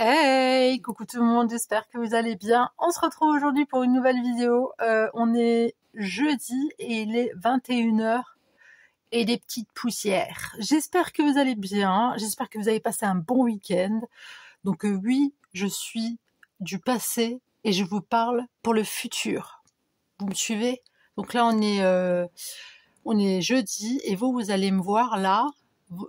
Hey, coucou tout le monde, j'espère que vous allez bien. On se retrouve aujourd'hui pour une nouvelle vidéo. On est jeudi et il est 21h et des petites poussières. J'espère que vous allez bien, j'espère que vous avez passé un bon week-end. Donc oui, je suis du passé et je vous parle pour le futur. Vous me suivez? Donc là on est jeudi et vous allez me voir là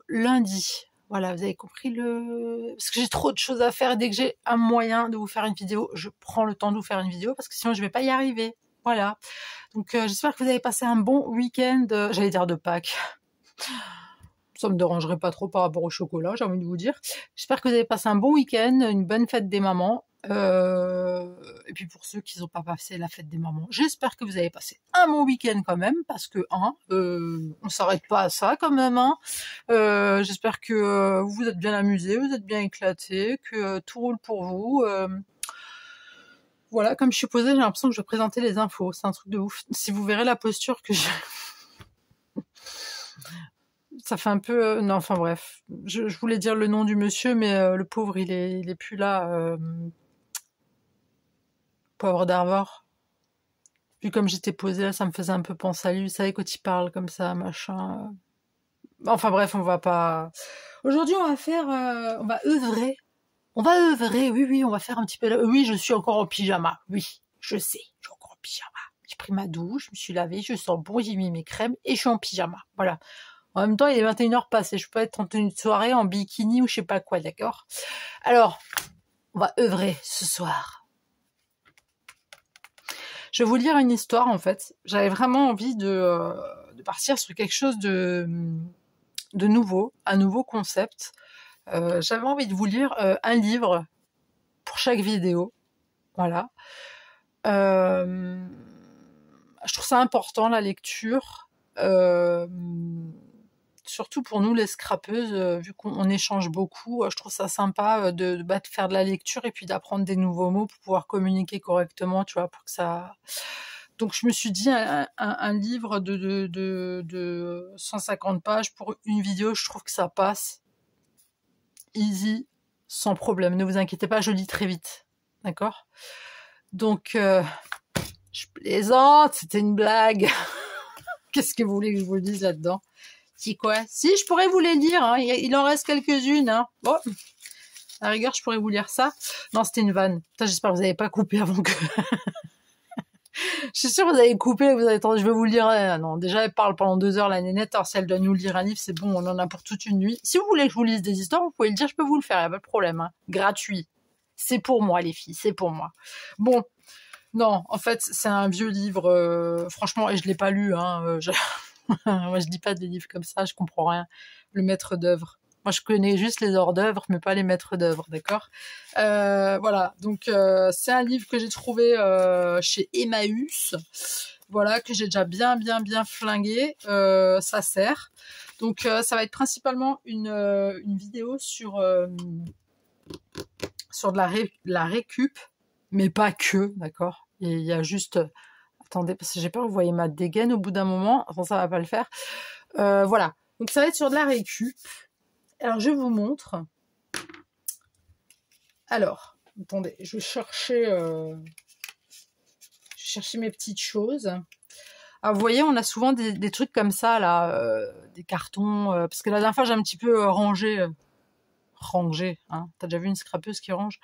lundi. Voilà, vous avez compris parce que j'ai trop de choses à faire. Dès que j'ai un moyen de vous faire une vidéo, je prends le temps de vous faire une vidéo parce que sinon je vais pas y arriver. Voilà. Donc j'espère que vous avez passé un bon week-end, j'allais dire de Pâques. Ça me dérangerait pas trop par rapport au chocolat, j'ai envie de vous dire. J'espère que vous avez passé un bon week-end, une bonne fête des mamans. Et puis pour ceux qui n'ont pas passé la fête des mamans, j'espère que vous avez passé un bon week-end quand même, parce que on s'arrête pas à ça quand même. J'espère que vous vous êtes bien amusés, vous êtes bien éclatés, que tout roule pour vous. Voilà, comme je suis posée, j'ai l'impression que je vais présenter les infos. C'est un truc de ouf. Si vous verrez la posture que j'ai... Ça fait un peu... non, enfin bref. Je voulais dire le nom du monsieur, mais le pauvre, il est plus là. Pauvre d'Arvor. Puis comme j'étais posée là, ça me faisait un peu penser à lui. Vous savez, quand il parle comme ça, machin... Enfin bref, on va pas... Aujourd'hui, on va faire... on va œuvrer. On va œuvrer, oui, on va faire un petit peu... Oui, je suis encore en pyjama. Oui, je sais, je suis encore en pyjama. J'ai pris ma douche, je me suis lavée, je sens bon, j'ai mis mes crèmes et je suis en pyjama. Voilà. En même temps, il est 21h passées. Je peux être en tenue de soirée, en bikini ou je sais pas quoi, d'accord? Alors, on va œuvrer ce soir. Je vais vous lire une histoire, en fait. J'avais vraiment envie de partir sur quelque chose de nouveau, un nouveau concept. J'avais envie de vous lire un livre pour chaque vidéo. Voilà. Je trouve ça important, la lecture. Surtout pour nous les scrapeuses, vu qu'on échange beaucoup, je trouve ça sympa de faire de la lecture et puis d'apprendre des nouveaux mots pour pouvoir communiquer correctement, tu vois, pour que ça... Donc je me suis dit un livre de 150 pages pour une vidéo, je trouve que ça passe easy, sans problème. Ne vous inquiétez pas, je lis très vite, d'accord? Donc je plaisante, c'était une blague. Qu'est-ce que vous voulez que je vous dise là-dedans? Si quoi? Si, je pourrais vous les lire, hein. Il en reste quelques-unes, hein. Bon, à la rigueur, je pourrais vous lire ça. Non, c'était une vanne. J'espère que vous n'avez pas coupé avant que... Je suis sûre que vous avez coupé, vous avez attendu, je vais vous lire. Non, déjà, elle parle pendant 2 heures, la nénette. Alors, si elle doit nous lire un livre, c'est bon, on en a pour toute une nuit. Si vous voulez que je vous lise des histoires, vous pouvez le dire, je peux vous le faire, il n'y a pas de problème, hein. Gratuit. C'est pour moi, les filles, c'est pour moi. Bon, non, en fait, c'est un vieux livre, franchement, et je l'ai pas lu, hein. Moi, je dis pas des livres comme ça, je comprends rien. Le maître d'œuvre. Moi, je connais juste les hors d'œuvre, mais pas les maîtres d'œuvre, d'accord? Voilà. Donc, c'est un livre que j'ai trouvé chez Emmaüs. Voilà, que j'ai déjà bien flingué. Ça sert. Donc, ça va être principalement une vidéo sur de la récup, mais pas que, d'accord? Il y a juste... Attendez, parce que j'ai peur que vous voyez ma dégaine au bout d'un moment. Enfin, ça va pas le faire. Voilà. Donc, ça va être sur de la récup. Alors, je vous montre. Alors, attendez, je vais chercher mes petites choses. Alors, vous voyez, on a souvent des trucs comme ça, là. Des cartons. Parce que la dernière fois, j'ai un petit peu rangé... hein. T'as déjà vu une scrapeuse qui range?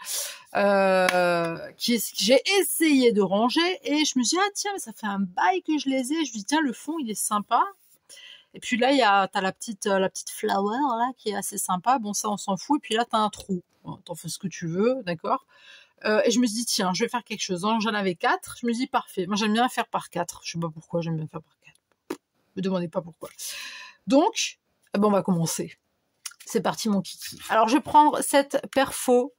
J'ai essayé de ranger et je me suis dit, ah tiens, mais ça fait un bail que je les ai. Je me dis, tiens, le fond, il est sympa. Et puis là, t'as la petite flower, là, qui est assez sympa. Bon, ça, on s'en fout. Et puis là, t'as un trou. Bon, t'en fais ce que tu veux, d'accord? Et je me suis dit, tiens, je vais faire quelque chose. J'en avais 4. Je me suis dit, parfait. Moi, j'aime bien faire par 4. Je sais pas pourquoi j'aime bien faire par 4. Me demandez pas pourquoi. Donc, on va commencer. C'est parti, mon kiki. Alors, je vais prendre cette perfo.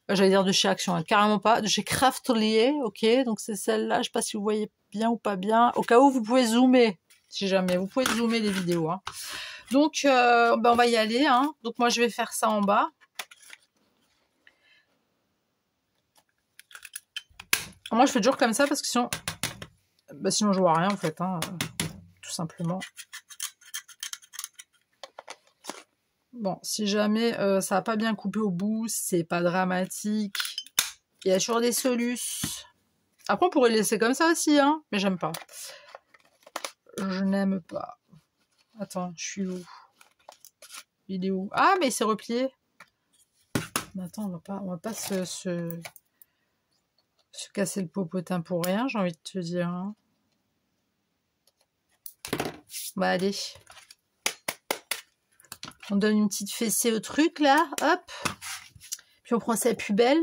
J'allais dire de chez Action, hein, carrément pas. De chez Craftelier, ok. Donc, c'est celle-là. Je sais pas si vous voyez bien ou pas bien. Au cas où, vous pouvez zoomer. Si jamais. Vous pouvez zoomer les vidéos. Hein. Donc, on va y aller. Hein. Donc, moi, je vais faire ça en bas. Moi, je fais toujours comme ça parce que sinon, je vois rien, en fait. Hein, tout simplement. Bon, si jamais ça n'a pas bien coupé au bout, c'est pas dramatique. Il y a toujours des solutions. Après, on pourrait le laisser comme ça aussi, hein, mais j'aime pas. Je n'aime pas. Attends, je suis où? Il est où? Ah, mais il s'est replié. Mais attends, on va pas se casser le popotin pour rien, j'ai envie de te dire. Hein. Bah allez. On donne une petite fessée au truc, là. Hop. Puis on prend sa poubelle.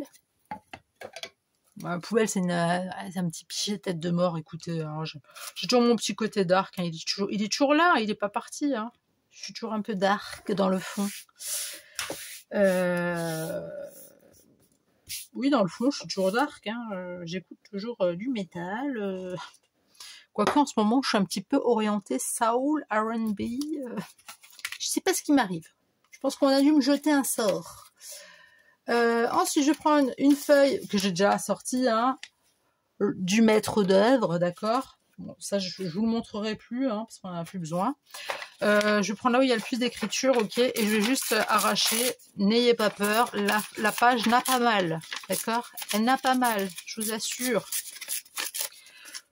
La poubelle, c'est un petit pichet tête de mort. Écoutez, hein, j'ai toujours mon petit côté dark. Hein. Il est toujours là. Il n'est pas parti. Hein. Je suis toujours un peu dark dans le fond. Oui, dans le fond, je suis toujours dark. Hein. J'écoute toujours du métal. Quoique, en ce moment, je suis un petit peu orientée soul, R&B. Je sais pas ce qui m'arrive. Je pense qu'on a dû me jeter un sort. Ensuite, je prends une feuille que j'ai déjà sortie, hein, du maître d'œuvre, d'accord. Bon, ça, je vous le montrerai plus, hein, parce qu'on n'en a plus besoin. Je prends là où il y a le plus d'écriture, ok, et je vais juste arracher. N'ayez pas peur, la page n'a pas mal, d'accord. Elle n'a pas mal, je vous assure.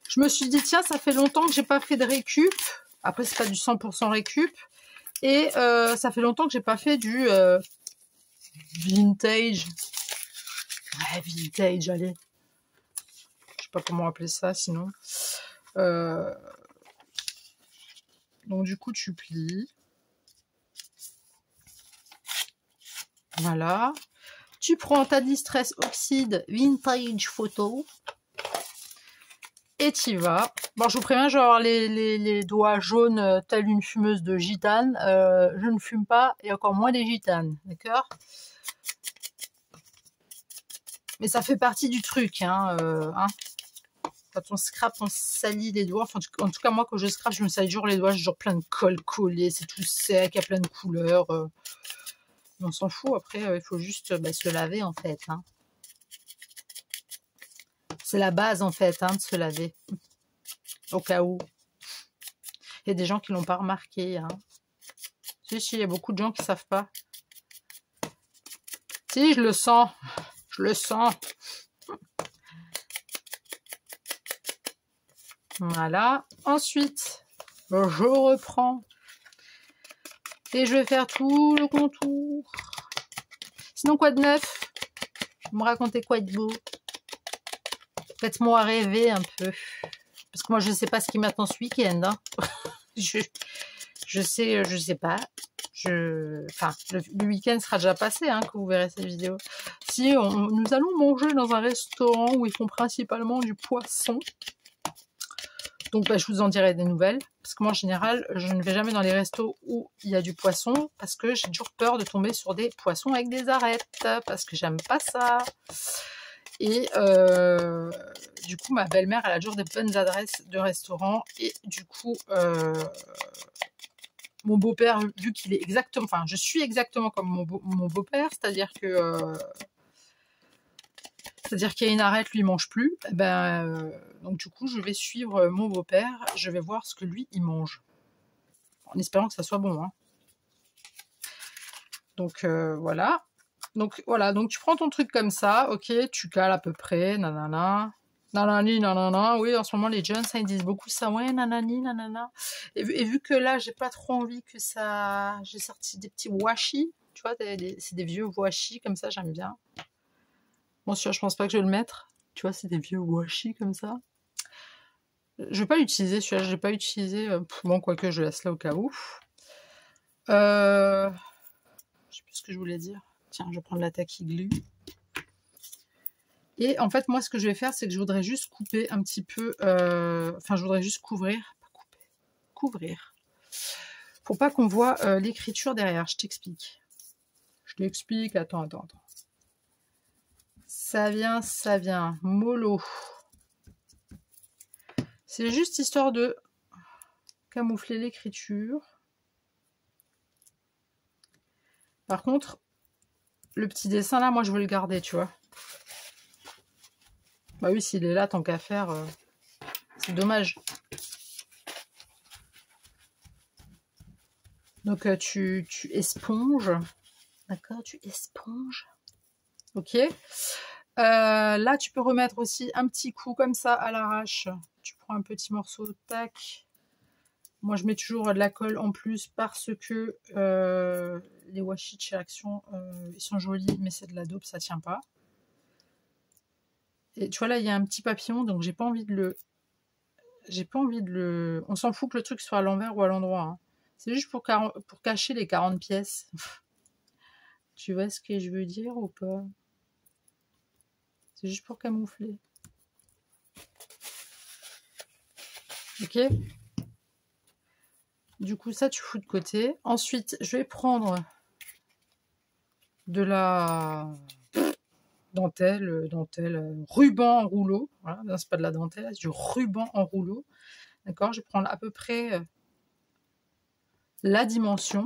Je me suis dit, tiens, ça fait longtemps que j'ai pas fait de récup. Après, c'est pas du 100% récup. Et ça fait longtemps que j'ai pas fait du vintage. Ouais, vintage, allez. Je sais pas comment appeler ça, sinon. Donc, du coup, tu plies. Voilà. Tu prends ta Distress Oxide Vintage Photo. Et t'y vas. Bon, je vous préviens, je vais avoir les doigts jaunes telle une fumeuse de gitane. Je ne fume pas, et encore moins des gitanes, d'accord? Mais ça fait partie du truc, hein. Quand on scrape, on salit les doigts. Enfin, en tout cas, moi, quand je scrape, je me salis toujours les doigts. J'ai toujours plein de colle collé, c'est tout sec, il y a plein de couleurs. On s'en fout, après, il faut juste se laver, en fait. Hein. C'est la base, en fait, hein, de se laver. Au cas où. Il y a des gens qui l'ont pas remarqué. Hein. Si, il y a beaucoup de gens qui savent pas. Si, je le sens. Je le sens. Voilà. Ensuite, je reprends. Et je vais faire tout le contour. Sinon, quoi de neuf? Vous me racontez quoi de beau? Faites-moi rêver un peu. Parce que moi, je ne sais pas ce qui m'attend ce week-end. Hein. je sais pas. Enfin, le week-end sera déjà passé hein, quand vous verrez cette vidéo. Si, nous allons manger dans un restaurant où ils font principalement du poisson. Donc, je vous en dirai des nouvelles. Parce que moi, en général, je ne vais jamais dans les restos où il y a du poisson. Parce que j'ai toujours peur de tomber sur des poissons avec des arêtes. Parce que j'aime pas ça. Et du coup, ma belle-mère, elle a toujours des bonnes adresses de restaurants. Et du coup, mon beau-père, vu qu'il est exactement... Enfin, je suis exactement comme mon beau-père. C'est-à-dire que... C'est-à-dire qu'il y a une arête, lui, il mange plus. Donc du coup, je vais suivre mon beau-père. Je vais voir ce que lui, il mange. En espérant que ça soit bon. Hein. Donc voilà. Donc voilà, donc tu prends ton truc comme ça, ok, tu cales à peu près, nanana. Nanani, nanana. Oui, en ce moment, les jeunes, ça, ils disent beaucoup ça. Ouais, nanani, nanana. Et vu que là, j'ai pas trop envie que ça... J'ai sorti des petits washi. Tu vois, c'est des vieux washi, comme ça, j'aime bien. Bon, celui-là, je pense pas que je vais le mettre. Tu vois, c'est des vieux washi comme ça. Je vais pas l'utiliser, celui-là, je l'ai pas utilisé. Bon, quoique, je laisse là au cas où. Je sais plus ce que je voulais dire. Tiens, je vais prendre la Tacky Glue. Et en fait, moi, ce que je vais faire, c'est que je voudrais juste couper un petit peu... Enfin, je voudrais juste couvrir. Pas couper. Couvrir. Pour pas qu'on voit l'écriture derrière. Je t'explique. Je t'explique. Attends. Ça vient. Mollo. C'est juste histoire de camoufler l'écriture. Par contre, le petit dessin là, moi je veux le garder, tu vois. Bah oui, s'il est là, tant qu'à faire, c'est dommage. Donc tu esponges, d'accord, tu esponges. Ok. Là, tu peux remettre aussi un petit coup comme ça à l'arrache. Tu prends un petit morceau, tac. Moi, je mets toujours de la colle en plus parce que les washi de chez Action, ils sont jolis, mais c'est de la dope, ça tient pas. Et tu vois, là, il y a un petit papillon, donc j'ai pas envie de le... On s'en fout que le truc soit à l'envers ou à l'endroit. Hein. C'est juste pour cacher les 40 pièces. Tu vois ce que je veux dire ou pas? C'est juste pour camoufler. Ok? Du coup, ça, tu fous de côté. Ensuite, je vais prendre de la dentelle, ruban en rouleau. Voilà, c'est pas de la dentelle, c'est du ruban en rouleau. D'accord? Je vais prendre à peu près la dimension.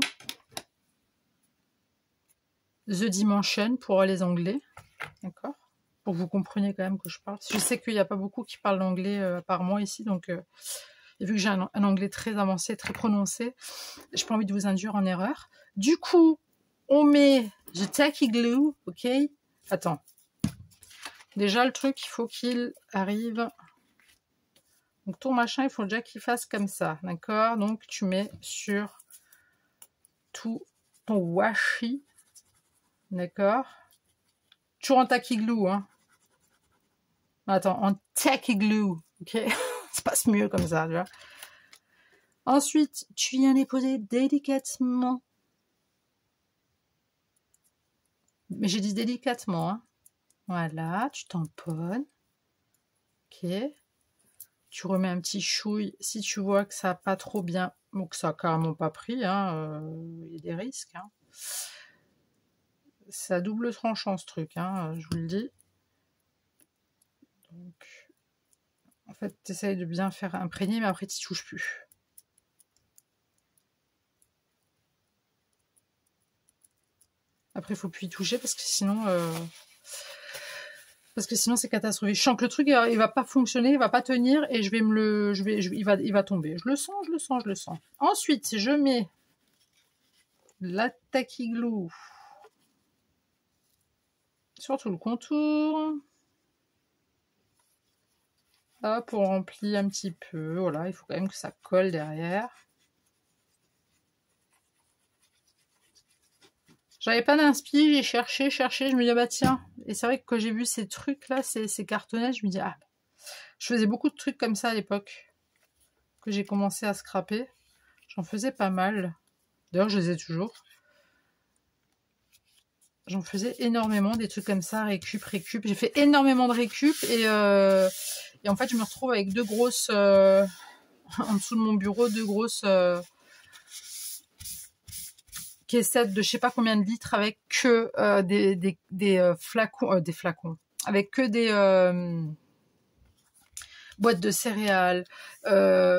The Dimension pour les Anglais. D'accord? Pour que vous compreniez quand même que je parle. Je sais qu'il n'y a pas beaucoup qui parlent l'anglais par moi ici, donc et vu que j'ai un anglais très avancé, très prononcé, j'ai pas envie de vous induire en erreur. Du coup, on met du tacky glue, ok? Attends. Déjà, le truc, il faut qu'il arrive. Donc, ton machin, il faut déjà qu'il fasse comme ça, d'accord? Donc, tu mets sur tout ton washi, d'accord? Toujours en tacky glue, hein? Attends, en tacky glue, ok? Ça passe mieux comme ça, tu vois? Ensuite, tu viens les poser délicatement. Mais j'ai dit délicatement, hein? Voilà, tu tamponnes. Ok. Tu remets un petit chouille si tu vois que ça n'a pas trop bien, ou que ça n'a carrément pas pris, hein, il y a des risques. Hein. C'est à double tranchant ce truc, hein, je vous le dis. Donc, en fait, tu essayes de bien faire imprégner, mais après, tu ne touches plus. Après, il ne faut plus y toucher parce que sinon... c'est catastrophique. Je sens que le truc, il va pas fonctionner, il va pas tenir et je vais me le, il va tomber. Je le sens. Ensuite, je mets la tacky glue sur tout le contour. Hop, on remplit un petit peu. Voilà, il faut quand même que ça colle derrière. J'avais pas d'inspi, j'ai cherché, je me dis, ah bah tiens. Et c'est vrai que quand j'ai vu ces trucs-là, ces cartonnets, je me dis, ah, je faisais beaucoup de trucs comme ça à l'époque, que j'ai commencé à scraper. J'en faisais pas mal. D'ailleurs, je les ai toujours. J'en faisais énormément, des trucs comme ça, récup. J'ai fait énormément de récup et en fait, je me retrouve avec deux grosses, en dessous de mon bureau, deux grosses caissettes de je sais pas combien de litres avec que des flacons, avec que des boîtes de céréales,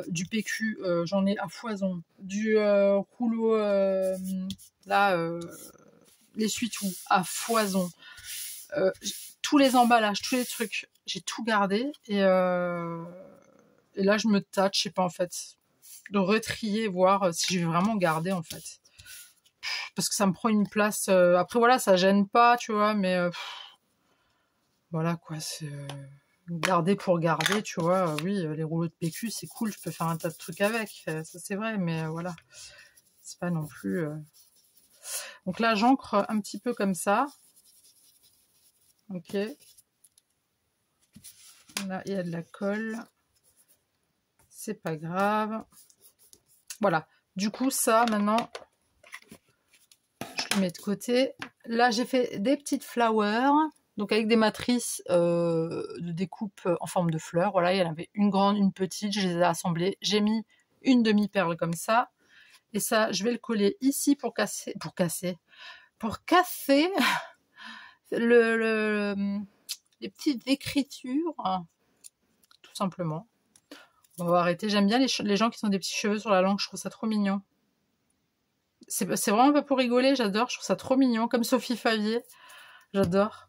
du PQ, j'en ai à foison, du rouleau, l'essuie-tout à foison, tous les emballages, tous les trucs, j'ai tout gardé et là je me tâte, je sais pas en fait, de retrier, voir si je vais vraiment garder en fait. Parce que ça me prend une place. Après voilà, ça gêne pas, tu vois, mais voilà quoi, c'est garder pour garder, tu vois. Oui, les rouleaux de PQ, c'est cool, je peux faire un tas de trucs avec, ça c'est vrai, mais voilà, c'est pas non plus. Donc là, j'ancre un petit peu comme ça. Ok. Là, il y a de la colle. C'est pas grave. Voilà. Du coup, ça, maintenant, je le mets de côté. Là, j'ai fait des petites flowers. Donc, avec des matrices de découpe en forme de fleurs. Voilà, il y en avait une grande, une petite. Je les ai assemblées. J'ai mis une demi-perle comme ça. Et ça, je vais le coller ici pour casser. Pour casser les petites écritures. Tout simplement. On va arrêter. J'aime bien les gens qui ont des petits cheveux sur la langue. Je trouve ça trop mignon. C'est vraiment pas pour rigoler. J'adore. Je trouve ça trop mignon. Comme Sophie Favier. J'adore.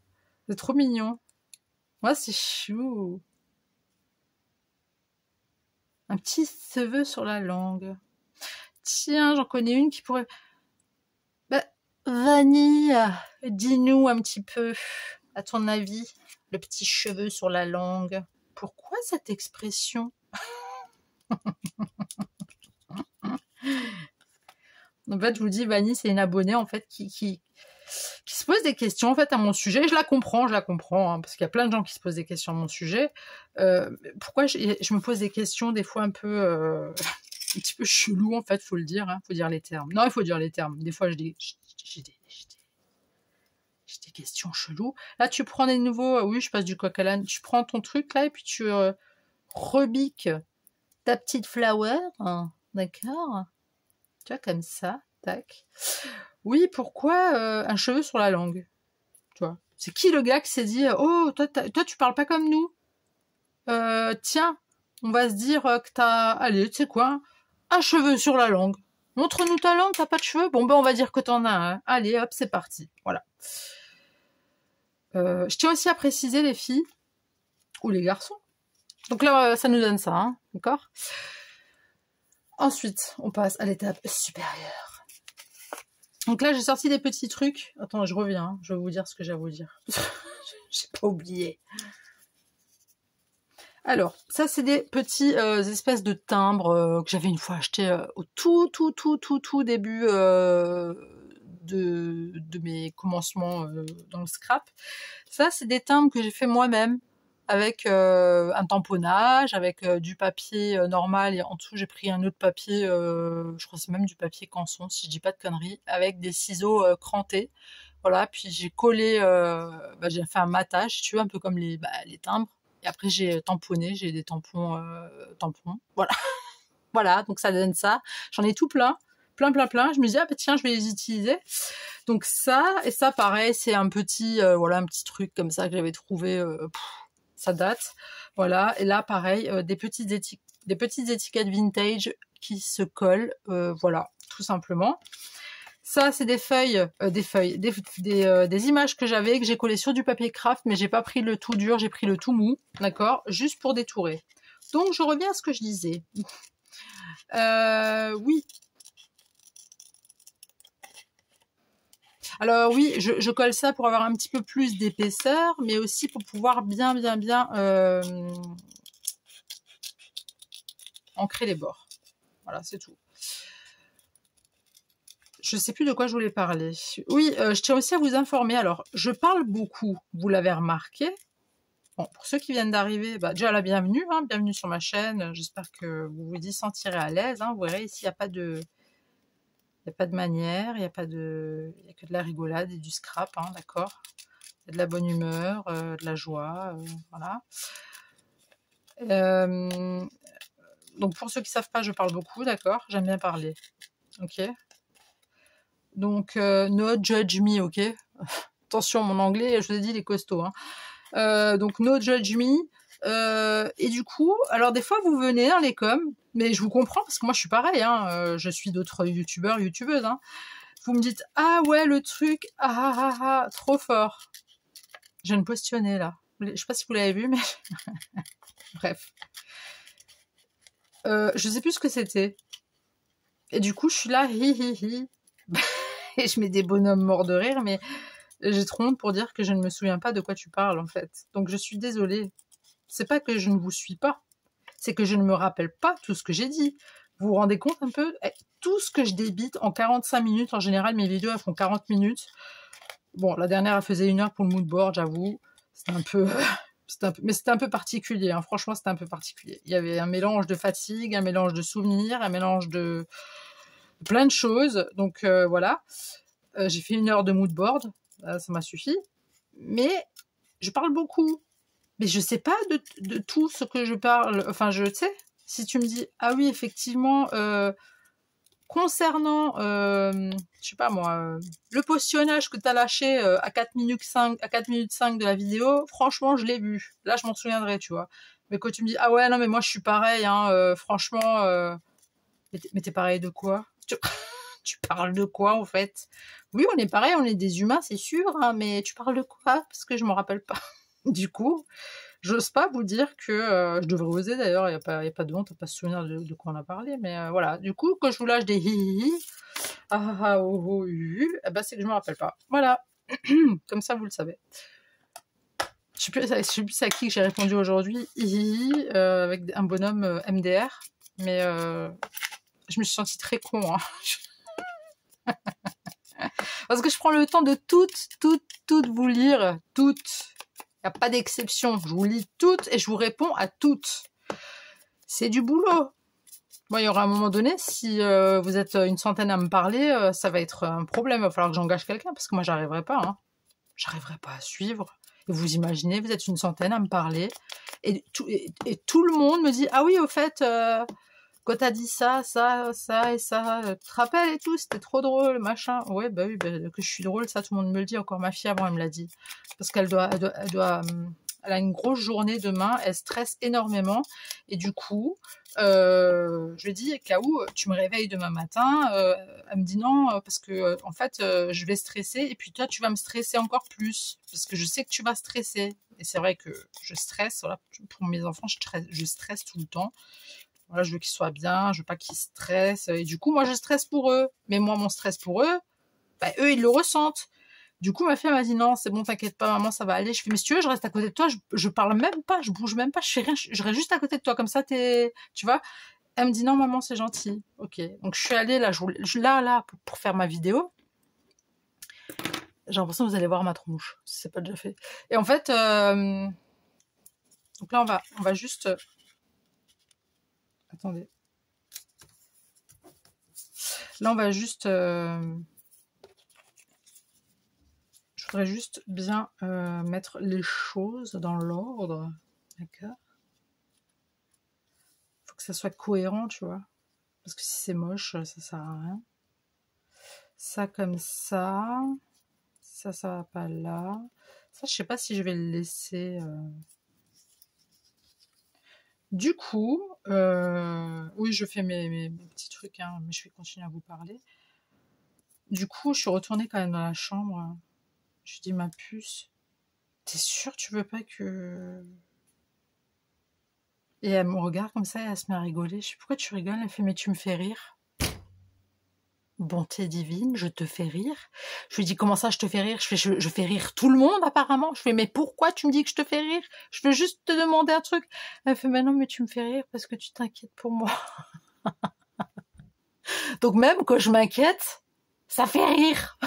C'est trop mignon. Moi, c'est chou. Un petit cheveu sur la langue. Tiens, j'en connais une qui pourrait... Bah, Vanille, dis-nous un petit peu, à ton avis, le petit cheveu sur la langue. Pourquoi cette expression? En fait, je vous dis, Vanille, c'est une abonnée en fait qui se pose des questions en fait à mon sujet. Je la comprends, hein, parce qu'il y a plein de gens qui se posent des questions à mon sujet. Pourquoi je me pose des questions des fois un peu un petit peu chelou en fait, faut le dire, hein, faut dire les termes. Non, il faut dire les termes. Des fois, j'ai des questions cheloues. Là, tu prends des nouveaux, oui, je passe du coq à l'âne. Tu prends ton truc là et puis tu rebiques ta petite flower, hein, d'accord? Tu vois, comme ça, tac. Oui, pourquoi un cheveu sur la langue? Tu vois, c'est qui le gars qui s'est dit, oh, toi, tu parles pas comme nous? Tiens, on va se dire que t'as, allez, tu sais quoi, un cheveu sur la langue. Montre-nous ta langue, t'as pas de cheveux? Bon, ben, on va dire que t'en as un. Allez, hop, c'est parti. Voilà. Je tiens aussi à préciser, les filles, ou les garçons. Donc là, ça nous donne ça, hein, d'accord? Ensuite, on passe à l'étape supérieure. Donc là, j'ai sorti des petits trucs. Attends, je reviens, hein, je vais vous dire ce que j'ai à vous dire. J'ai pas oublié. Alors, ça, c'est des petits espèces de timbres que j'avais une fois acheté au tout début de mes commencements dans le scrap. Ça, c'est des timbres que j'ai fait moi-même avec un tamponnage, avec du papier normal et en dessous, j'ai pris un autre papier, je crois que c'est même du papier canson, si je dis pas de conneries, avec des ciseaux crantés. Voilà, puis j'ai collé, j'ai fait un matage, tu vois, un peu comme les timbres. Et après, j'ai tamponné, j'ai des tampons. Voilà. Voilà, donc ça donne ça. J'en ai tout plein. Je me dis, ah bah tiens, je vais les utiliser. Donc ça, et ça, pareil, c'est un petit, un petit truc comme ça que j'avais trouvé, ça date. Voilà, et là, pareil, des petites étiquettes vintage qui se collent, voilà, tout simplement. Ça, c'est des des images que j'avais, que j'ai collées sur du papier craft, mais j'ai pas pris le tout dur, j'ai pris le tout mou, d'accord, juste pour détourer. Donc, je reviens à ce que je disais. Oui. Alors oui, je colle ça pour avoir un petit peu plus d'épaisseur, mais aussi pour pouvoir bien ancrer les bords. Voilà, c'est tout. Je sais plus de quoi je voulais parler. Oui, je tiens aussi à vous informer. Alors, je parle beaucoup, vous l'avez remarqué. Bon, pour ceux qui viennent d'arriver, déjà la bienvenue, hein, bienvenue sur ma chaîne. J'espère que vous vous y sentirez à l'aise. Hein. Vous verrez ici, il n'y a pas de manière, il n'y a que de la rigolade et du scrap, hein, d'accord. Il y a de la bonne humeur, de la joie, voilà. Donc pour ceux qui savent pas, je parle beaucoup, d'accord. J'aime bien parler, ok. Donc, no judge me, ok. Attention, mon anglais, je vous ai dit, il est costaud. Hein. Donc, no judge me. Et du coup, alors des fois, vous venez dans les coms, mais je vous comprends, parce que moi, je suis pareil. Hein, je suis d'autres youtubeurs, youtubeuses. Hein. Vous me dites, ah ouais, le truc, trop fort. Je viens de potionner, là. Je sais pas si vous l'avez vu, mais... Bref. Je sais plus ce que c'était. Et du coup, je suis là, hi. Et je mets des bonhommes morts de rire, mais j'ai trop honte pour dire que je ne me souviens pas de quoi tu parles, en fait. Donc, je suis désolée. C'est pas que je ne vous suis pas. C'est que je ne me rappelle pas tout ce que j'ai dit. Vous vous rendez compte un peu? Tout ce que je débite en 45 minutes, en général, mes vidéos, elles font 40 minutes. Bon, la dernière, elle faisait 1 heure pour le mood board, j'avoue. C'était un peu... mais c'était un peu particulier, hein. Franchement, c'était un peu particulier. Il y avait un mélange de fatigue, un mélange de souvenirs, un mélange de plein de choses. Donc voilà, j'ai fait 1 heure de mood board, ça m'a suffi. Mais je parle beaucoup. Mais je sais pas de tout ce que je parle. Enfin, je sais. Si tu me dis, ah oui, effectivement, concernant, je sais pas moi, le potionnage que tu as lâché à 4 minutes 5 de la vidéo, franchement, je l'ai vu. Là, je m'en souviendrai, tu vois. Mais quand tu me dis, ah ouais, non, mais moi, je suis pareil, hein, franchement, mais t'es pareil de quoi? Tu parles de quoi, en fait? Oui, on est pareil, on est des humains, c'est sûr, hein, mais tu parles de quoi? Parce que je m'en rappelle pas. Du coup, J'ose pas vous dire que je devrais oser d'ailleurs, il y a pas de honte à pas se souvenir de quoi on a parlé, mais voilà. Du coup, quand je vous lâche des hi hi hi, ah ah oh oh eh ben c'est que je me rappelle pas. Voilà, comme ça vous le savez. Je sais plus à qui que j'ai répondu aujourd'hui, hi hi hi, avec un bonhomme MDR, mais je me suis sentie très con, hein. Parce que je prends le temps de toutes vous lire, toutes. Il n'y a pas d'exception. Je vous lis toutes et je vous réponds à toutes. C'est du boulot. Bon, il y aura un moment donné, si vous êtes une centaine à me parler, ça va être un problème. Il va falloir que j'engage quelqu'un parce que moi, j'arriverai pas. Hein. J'arriverai pas à suivre. Et vous imaginez, vous êtes une centaine à me parler et tout le monde me dit « Ah oui, au fait... quand t'as dit ça, ça, ça et ça, tu te rappelles et tout, c'était trop drôle, machin. » Ouais, bah oui, bah, que je suis drôle, ça tout le monde me le dit. Encore ma fille avant, elle me l'a dit. Parce qu'elle elle a une grosse journée demain, elle stresse énormément. Et du coup, je lui dis, Kaou, tu me réveilles demain matin. Elle me dit non, parce que en fait, je vais stresser. Et puis toi, tu vas me stresser encore plus. Parce que je sais que tu vas stresser. Et c'est vrai que je stresse. Voilà, pour mes enfants, je stresse tout le temps. Voilà, je veux qu'ils soient bien, je veux pas qu'ils stressent. Et du coup, moi, je stresse pour eux. Mais moi, mon stress pour eux, bah, eux, ils le ressentent. Du coup, ma fille m'a dit non, c'est bon, t'inquiète pas, maman, ça va aller. Je fais, mais si tu veux, je reste à côté de toi, je parle même pas, je bouge même pas, je fais rien, je reste juste à côté de toi, comme ça, tu vois. Elle me dit non, maman, c'est gentil. Ok. Donc, je suis allée là, là, pour faire ma vidéo. J'ai l'impression que vous allez voir ma tronche, si c'est pas déjà fait. Et en fait, donc là, on va juste, attendez. Là, on va juste, je voudrais juste bien mettre les choses dans l'ordre. D'accord. Faut que ça soit cohérent, tu vois. Parce que si c'est moche, ça sert à rien. Ça comme ça. Ça va pas là. Ça, je sais pas si je vais le laisser. Du coup, oui, je fais mes petits trucs, hein, mais je vais continuer à vous parler. Du coup, je suis retournée quand même dans la chambre. Je dis, ma puce, t'es sûre tu veux pas que... Et elle me regarde comme ça et elle se met à rigoler. Je sais pourquoi tu rigoles. Elle fait, mais tu me fais rire. Bonté divine, je te fais rire. Je lui dis, comment ça je te fais rire? Je fais rire tout le monde apparemment. Je fais, mais pourquoi tu me dis que je te fais rire? Je veux juste te demander un truc. Elle fait, mais non, mais tu me fais rire parce que tu t'inquiètes pour moi. Donc même quand je m'inquiète, ça fait rire.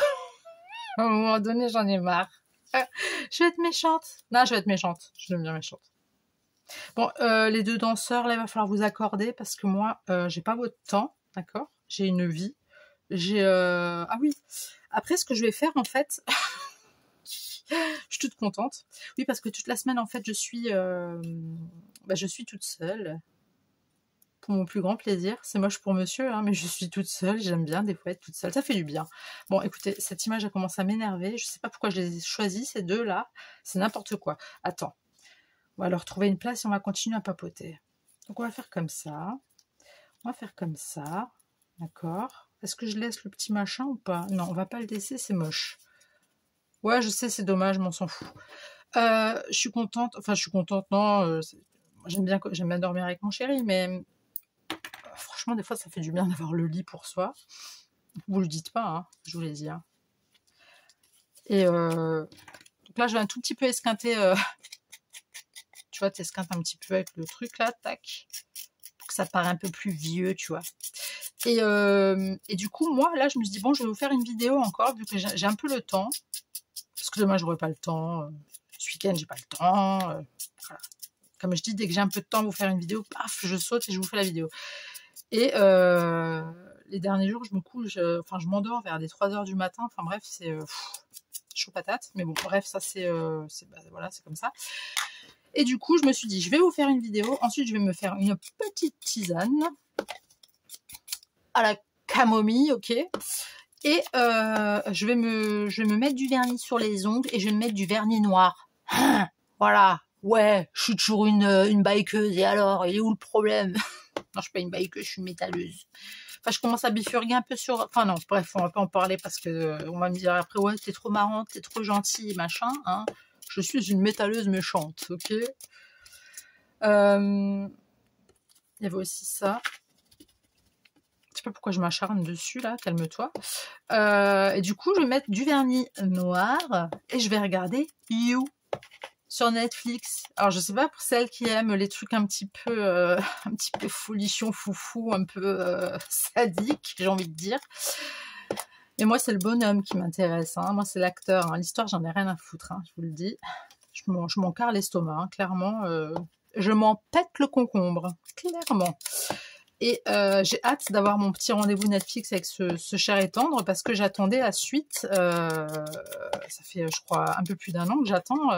À un moment donné, j'en ai marre. Je vais être méchante. Non, je vais être méchante. Je deviens méchante. Bon, les deux danseurs, là, il va falloir vous accorder parce que moi, j'ai pas votre temps, d'accord? J'ai une vie. Ah oui. Après, ce que je vais faire, en fait, je suis toute contente. Oui, parce que toute la semaine, en fait, je suis toute seule. Pour mon plus grand plaisir. C'est moche pour monsieur, hein, mais je suis toute seule. J'aime bien des fois être toute seule. Ça fait du bien. Bon, écoutez, cette image a commencé à m'énerver. Je sais pas pourquoi je les ai choisis, ces deux-là. C'est n'importe quoi. Attends. On va leur trouver une place et on va continuer à papoter. Donc, on va faire comme ça. On va faire comme ça. D'accord. Est-ce que je laisse le petit machin ou pas? Non, on va pas le laisser, c'est moche. Ouais, je sais, c'est dommage, mais on s'en fout. Je suis contente. Enfin, je suis contente, non. J'aime bien dormir avec mon chéri, mais franchement, des fois, ça fait du bien d'avoir le lit pour soi. Vous le dites pas, hein, je vous l'ai dit. Hein. Et donc là, je vais un tout petit peu esquinter. Tu vois, t'esquintes un petit peu avec le truc là, tac. Pour que ça paraît un peu plus vieux, tu vois. Et du coup, moi, là, je me suis dit, bon, je vais vous faire une vidéo encore, vu que j'ai un peu le temps. Parce que demain, je n'aurai pas le temps. Ce week-end, j'ai pas le temps. Voilà. Comme je dis, dès que j'ai un peu de temps à vous faire une vidéo, paf, je saute et je vous fais la vidéo. Et les derniers jours, je me couche, je m'endors vers les 3h du matin. Enfin bref, c'est chaud patate. Mais bon, bref, ça voilà, c'est comme ça. Et du coup, je me suis dit, je vais vous faire une vidéo. Ensuite, je vais me faire une petite tisane à la camomille, ok. Et je vais me mettre du vernis sur les ongles et je vais me mettre du vernis noir. Voilà. Ouais, je suis toujours une bikeuse. Et alors, il est où le problème? Non, je suis pas une bikeuse, je suis une métalleuse. Enfin, je commence à bifurguer un peu sur... Enfin non, bref, on va pas en parler parce que on va me dire après, ouais, t'es trop marrante, t'es trop gentille, machin. Hein. Je suis une métalleuse méchante, ok. Il y avait aussi ça. Je sais pas pourquoi je m'acharne dessus là, calme-toi. Et du coup, je vais mettre du vernis noir et je vais regarder You sur Netflix. Alors je sais pas pour celles qui aiment les trucs un petit peu folichon, foufou, un peu sadique, j'ai envie de dire. Et moi, c'est le bonhomme qui m'intéresse. Hein. Moi, c'est l'acteur. Hein. L'histoire, j'en ai rien à foutre. Hein, je vous le dis. Je m'en carre l'estomac. Hein, clairement, je m'en pète le concombre. Clairement. Et j'ai hâte d'avoir mon petit rendez-vous Netflix avec ce cher et tendre parce que j'attendais la suite. Ça fait, je crois, un peu plus d'1 an que j'attends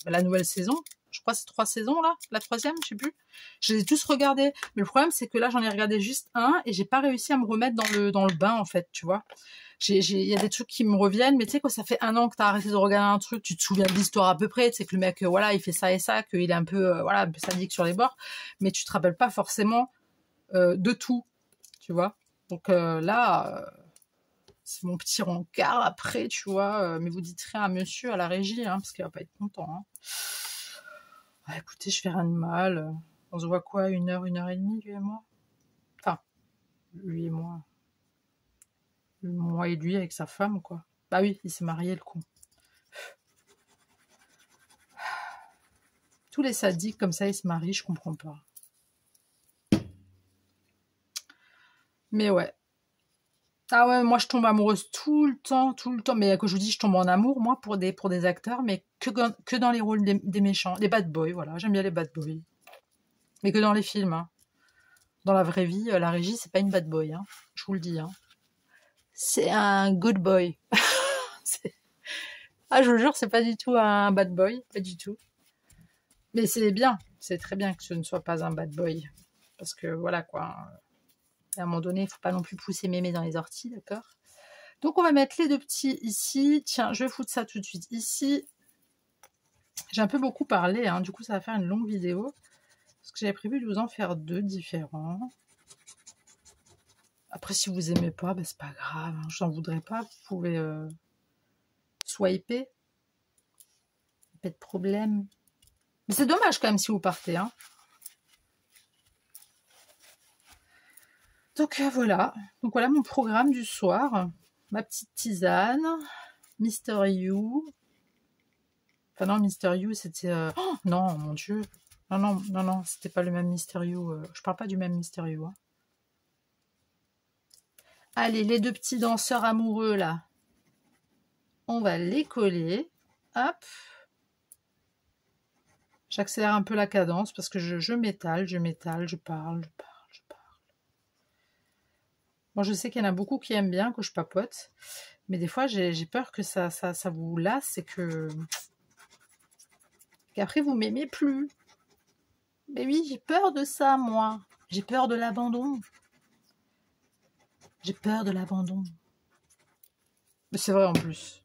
la nouvelle saison. Je crois que c'est 3 saisons là, la 3e, je sais plus. Je les ai tous regardés. Mais le problème, c'est que là, j'en ai regardé juste un et j'ai pas réussi à me remettre dans le bain, en fait, tu vois. Il y a des trucs qui me reviennent, mais tu sais, quand ça fait 1 an que t'as arrêté de regarder un truc, tu te souviens de l'histoire à peu près, tu sais que le mec, voilà, il fait ça et ça, qu'il est un peu, voilà, un peu sadique sur les bords, mais tu te rappelles pas forcément de tout, tu vois. Donc là, c'est mon petit rencard après, tu vois. Mais vous dites rien à monsieur, à la régie, hein, parce qu'il va pas être content. Hein. Ah, écoutez, je fais rien de mal. On se voit quoi, 1 heure, 1 heure et demie, lui et moi. Enfin, lui et moi. Moi et lui avec sa femme, quoi. Bah oui, il s'est marié, le con. Tous les sadiques comme ça, ils se marient, je comprends pas. Mais ouais. Ah ouais, moi je tombe amoureuse tout le temps, tout le temps. Mais quand je vous dis, je tombe en amour, moi, pour des acteurs, mais que dans les rôles des méchants, des bad boys, voilà. J'aime bien les bad boys. Mais que dans les films, hein. Dans la vraie vie, la régie, c'est pas une bad boy, hein. Je vous le dis, hein. C'est un good boy. Ah, je vous jure, c'est pas du tout un bad boy, pas du tout. Mais c'est bien, c'est très bien que ce ne soit pas un bad boy. Parce que voilà, quoi. À un moment donné, il faut pas non plus pousser mémé dans les orties, d'accord? Donc on va mettre les 2 petits ici. Tiens, je vais foutre ça tout de suite ici. J'ai un peu beaucoup parlé, hein. Du coup ça va faire une longue vidéo. Parce que j'avais prévu de vous en faire 2 différents. Après si vous aimez pas, ben, c'est pas grave, hein. Je n'en voudrais pas. Vous pouvez swiper. Pas de problème. Mais c'est dommage quand même si vous partez, hein. Donc voilà. Donc voilà mon programme du soir. Ma petite tisane. Mister You. Enfin non, Mister You, c'était... Oh non, mon Dieu. Non, non, non, non, c'était pas le même Mister You. Je parle pas du même Mister You. Hein. Allez, les 2 petits danseurs amoureux, là. On va les coller. Hop. J'accélère un peu la cadence parce que je m'étale, je parle, je parle, je parle. Bon, je sais qu'il y en a beaucoup qui aiment bien que je papote. Mais des fois, j'ai peur que ça vous lasse et qu'après, vous m'aimez plus. Mais oui, j'ai peur de ça, moi. J'ai peur de l'abandon. J'ai peur de l'abandon. Mais c'est vrai en plus.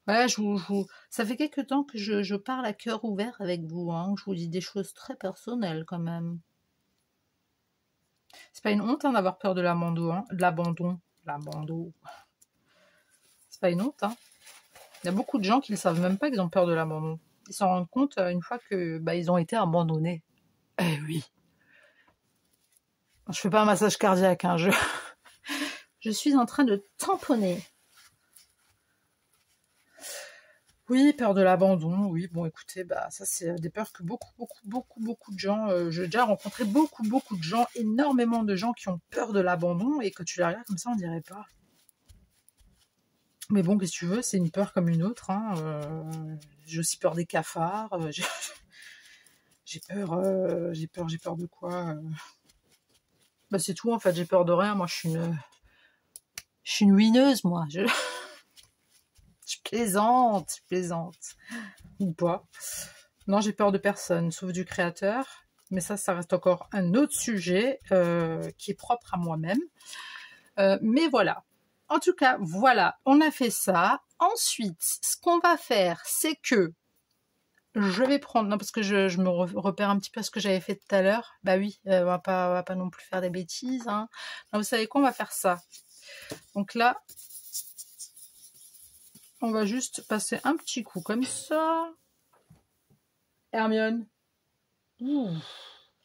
Ouais, ça fait quelques temps que je parle à cœur ouvert avec vous. Hein. Je vous dis des choses très personnelles quand même. C'est pas une honte hein, d'avoir peur de l'abandon. Hein. De l'abandon. L'abandon. C'est pas une honte. Hein. Il y a beaucoup de gens qui ne savent même pas qu'ils ont peur de l'abandon. Ils s'en rendent compte une fois que ils ont été abandonnés. Eh oui. Je fais pas un massage cardiaque. Hein, je suis en train de tamponner. Oui, peur de l'abandon, oui, bon écoutez, bah ça c'est des peurs que beaucoup de gens, j'ai déjà rencontré beaucoup de gens, énormément de gens qui ont peur de l'abandon et que tu les regardes comme ça on dirait pas. Mais bon, qu'est-ce que tu veux, c'est une peur comme une autre, hein, j'ai aussi peur des cafards, j'ai peur de quoi Bah c'est tout en fait, j'ai peur de rien, moi je suis une wineuse moi, je plaisante, ou pas. Non, j'ai peur de personne, sauf du créateur. Mais ça reste encore un autre sujet qui est propre à moi-même. Mais voilà. En tout cas, voilà, on a fait ça. Ensuite, ce qu'on va faire, c'est que je vais prendre... Non, parce que je me repère un petit peu à ce que j'avais fait tout à l'heure. Bah oui, on va pas non plus faire des bêtises. Hein. Non, vous savez quoi, on va faire ça. Donc là, on va juste passer un petit coup comme ça. Hermione, Ouh.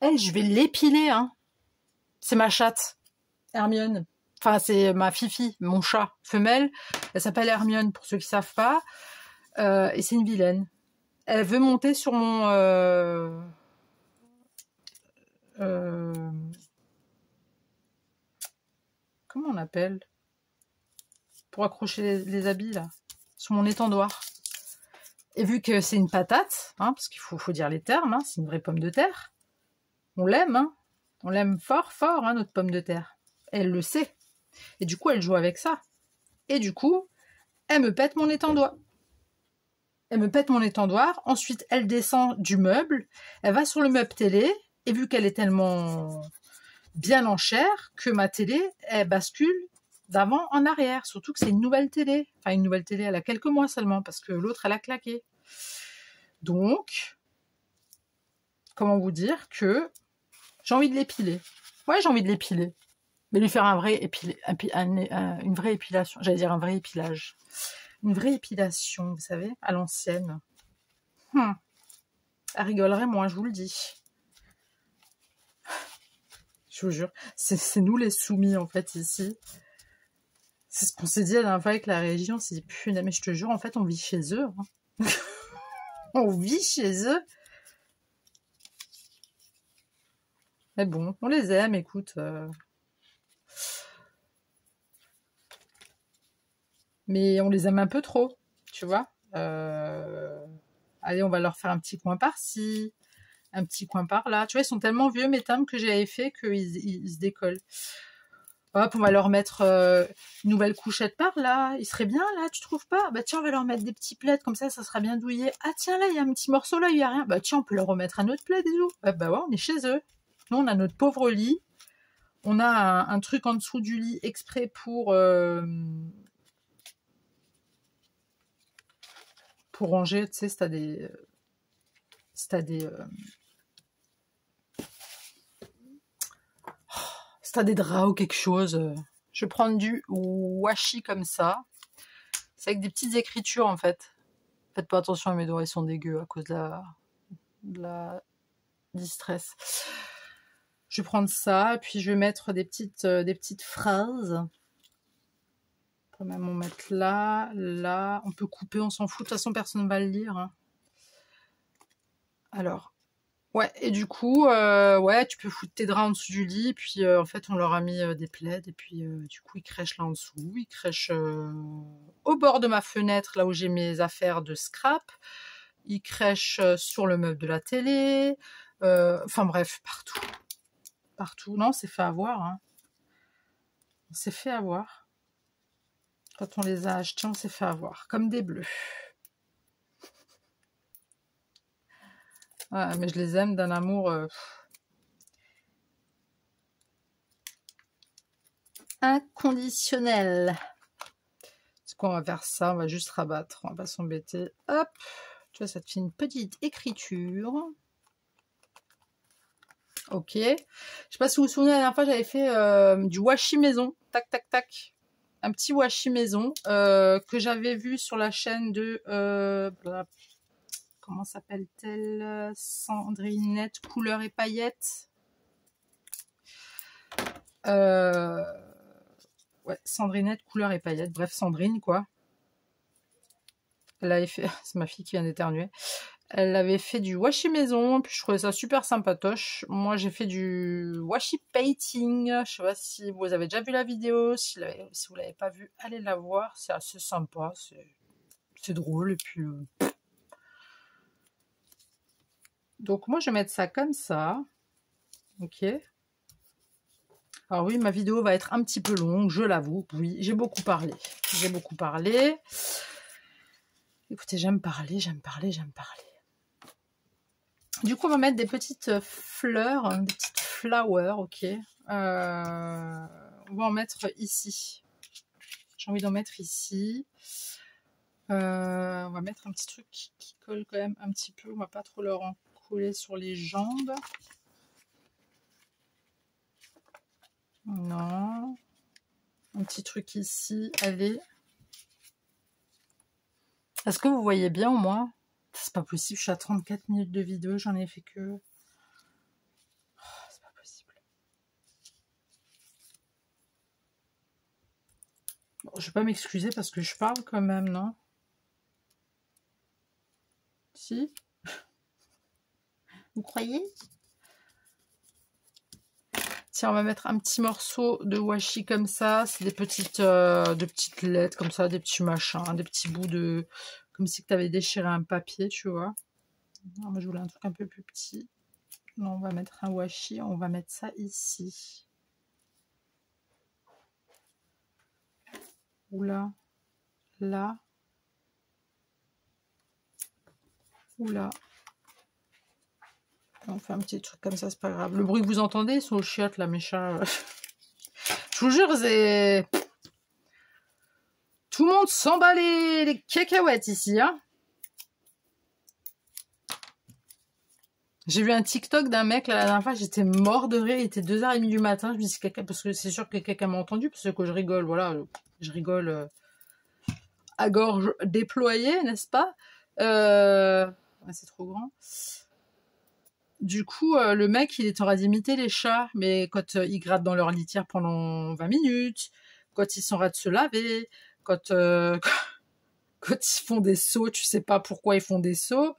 Eh, je vais l'épiler, hein. C'est ma chatte, Hermione. Enfin, c'est ma Fifi, mon chat femelle. Elle s'appelle Hermione, pour ceux qui savent pas. Et c'est une vilaine. Elle veut monter sur mon... euh, comment on appelle? Pour accrocher les habits, là. Sur mon étendoir. Et vu que c'est une patate, hein, parce qu'il faut dire les termes, hein, c'est une vraie pomme de terre. On l'aime, hein. On l'aime fort, fort, hein, notre pomme de terre. Elle le sait. Et du coup, elle joue avec ça. Et du coup, elle me pète mon étendoir. Elle me pète mon étendoir. Ensuite, elle descend du meuble. Elle va sur le meuble télé. Et vu qu'elle est tellement bien en chair, que ma télé, elle bascule d'avant en arrière. Surtout que c'est une nouvelle télé. Enfin, une nouvelle télé, elle a quelques mois seulement, parce que l'autre, elle a claqué. Donc, comment vous dire que j'ai envie de l'épiler. Ouais, j'ai envie de l'épiler. Mais lui faire un vrai une vraie épilation. J'allais dire un vrai épilage. Une vraie épilation, vous savez, à l'ancienne. Elle rigolerait, moi, je vous le dis. Je vous jure. C'est nous les soumis, en fait, ici. C'est ce qu'on s'est dit la dernière fois avec la régie. On s'est dit, punaise, mais je te jure, en fait, on vit chez eux. Hein. On vit chez eux. Mais bon, on les aime, écoute. Mais on les aime un peu trop, tu vois. Allez, on va leur faire un petit coin par-ci, un petit coin par-là. Tu vois, ils sont tellement vieux, mes timbres que j'avais fait qu'ils se décollent. Hop, on va leur mettre une nouvelle couchette par là. Il serait bien là, tu trouves pas? Bah tiens, on va leur mettre des petits plaids, comme ça sera bien douillé. Ah tiens, là, il y a un petit morceau là, il y a rien. Bah tiens, on peut leur remettre un autre plaid et tout. Bah ouais, on est chez eux. Nous, on a notre pauvre lit. On a un truc en dessous du lit exprès pour ranger, tu sais, si t'as des... Si t'as des draps ou quelque chose, je vais prendre du washi comme ça. C'est avec des petites écritures en fait. Faites pas attention à mes doigts, ils sont dégueux à cause de la distress. Je vais prendre ça et puis je vais mettre des petites phrases. On peut même en mettre là, là. On peut couper, on s'en fout. De toute façon, personne ne va le lire. Hein. Alors, ouais, et du coup, ouais, tu peux foutre tes draps en dessous du lit, puis en fait, on leur a mis des plaids, et puis du coup, ils crèchent là en dessous, ils crèchent au bord de ma fenêtre, là où j'ai mes affaires de scrap, ils crèchent sur le meuble de la télé, enfin bref, partout. Partout. Non, on s'est fait avoir, hein. On s'est fait avoir. Quand on les a achetés, on s'est fait avoir, comme des bleus. Ouais, mais je les aime d'un amour... inconditionnel. C'est quoi, on va faire ça, on va juste rabattre, on va pas s'embêter. Hop, tu vois, ça te fait une petite écriture. Ok. Je sais pas si vous vous souvenez, la dernière fois, j'avais fait du washi maison. Tac, tac, tac. Un petit washi maison que j'avais vu sur la chaîne de... comment s'appelle-t-elle? Sandrinette, couleur et paillettes. Ouais, Sandrinette, couleur et paillettes. Bref, Sandrine, quoi. Elle avait fait... C'est ma fille qui vient d'éternuer. Elle avait fait du washi maison, puis je trouvais ça super sympatoche. Moi, j'ai fait du washi painting. Je sais pas si vous avez déjà vu la vidéo. Si vous l'avez pas vue, allez la voir. C'est assez sympa. C'est drôle. Et puis... Donc, moi, je vais mettre ça comme ça. Ok. Alors oui, ma vidéo va être un petit peu longue, je l'avoue. Oui, j'ai beaucoup parlé. J'ai beaucoup parlé. Écoutez, j'aime parler, j'aime parler, j'aime parler. Du coup, on va mettre des petites fleurs, des petites flowers, ok. On va en mettre ici. J'ai envie d'en mettre ici. On va mettre un petit truc qui colle quand même un petit peu. On va pas trop leur en coller sur les jambes. Non. Un petit truc ici. Allez. Est-ce que vous voyez bien au moins? C'est pas possible, je suis à 34 minutes de vidéo, j'en ai fait que... Bon, je vais pas m'excuser parce que je parle quand même, non? Si? Vous croyez? Tiens, on va mettre un petit morceau de washi comme ça. C'est des petites lettres comme ça, des petits machins, des petits bouts de... Comme si tu avais déchiré un papier, tu vois. Non, moi, je voulais un truc un peu plus petit. Non, on va mettre un washi. On va mettre ça ici. Oula. Là. Oula. On fait un petit truc comme ça, c'est pas grave. Le bruit que vous entendez, ils sont aux chiottes, là, mes chats. Je vous jure, c'est... Tout le monde s'en bat les cacahuètes ici, hein. J'ai vu un TikTok d'un mec, là, la dernière fois, j'étais mort de rire, il était 2h30 du matin, je me dis, caca, parce que c'est sûr que quelqu'un m'a entendu, parce que je rigole, voilà, je rigole à gorge déployée, n'est-ce pas? Ouais, c'est trop grand. Du coup, le mec, il est en train d'imiter les chats, mais quand ils grattent dans leur litière pendant 20 minutes, quand ils sont en train de se laver, quand, quand ils font des sauts, tu sais pas pourquoi ils font des sauts.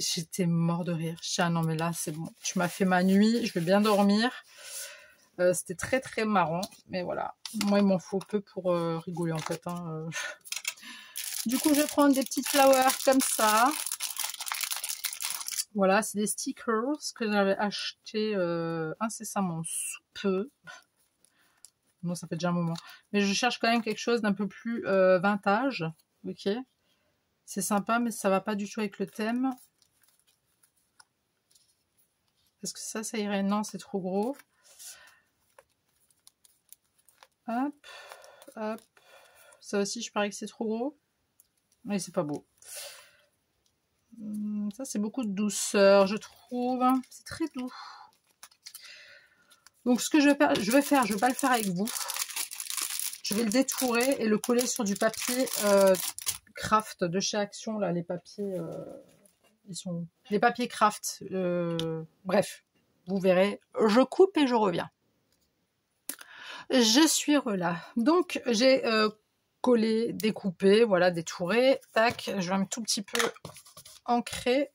J'étais mort de rire. Je dis, ah non, mais là, c'est bon. Tu m'as fait ma nuit, je vais bien dormir. C'était très, très marrant. Mais voilà. Moi, il m'en faut peu pour rigoler, en fait. Hein. Du coup, je vais prendre des petites flowers comme ça. Voilà, c'est des stickers que j'avais achetés incessamment sous peu. Non, ça fait déjà un moment. Mais je cherche quand même quelque chose d'un peu plus vintage. Ok. C'est sympa, mais ça va pas du tout avec le thème. Est-ce que ça irait? Non, c'est trop gros. Hop, hop. Ça aussi, je parie que c'est trop gros. Oui, c'est pas beau. Ça, c'est beaucoup de douceur, je trouve. C'est très doux. Donc, ce que je vais faire, je vais pas le faire avec vous. Je vais le détourer et le coller sur du papier craft de chez Action. Là, les papiers, ils sont... Les papiers craft. Bref, vous verrez. Je coupe et je reviens. Je suis là. Donc, j'ai collé, découpé, voilà, détouré. Tac, je vais un tout petit peu ancrer.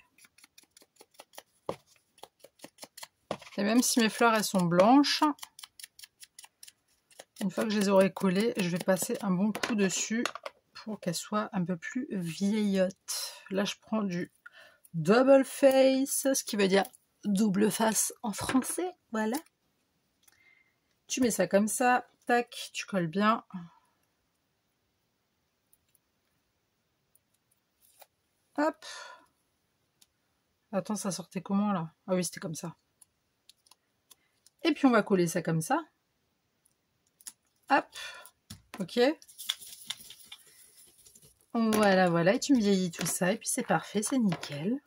Et même si mes fleurs, elles sont blanches, une fois que je les aurai collées, je vais passer un bon coup dessus pour qu'elles soient un peu plus vieillottes. Là, je prends du double face, ce qui veut dire double face en français, voilà. Tu mets ça comme ça, tac, tu colles bien. Hop. Attends, ça sortait comment là? Ah oui, c'était comme ça. Et puis on va coller ça comme ça. Hop. Ok. Voilà, voilà. Et tu me vieillis tout ça. Et puis c'est parfait, c'est nickel.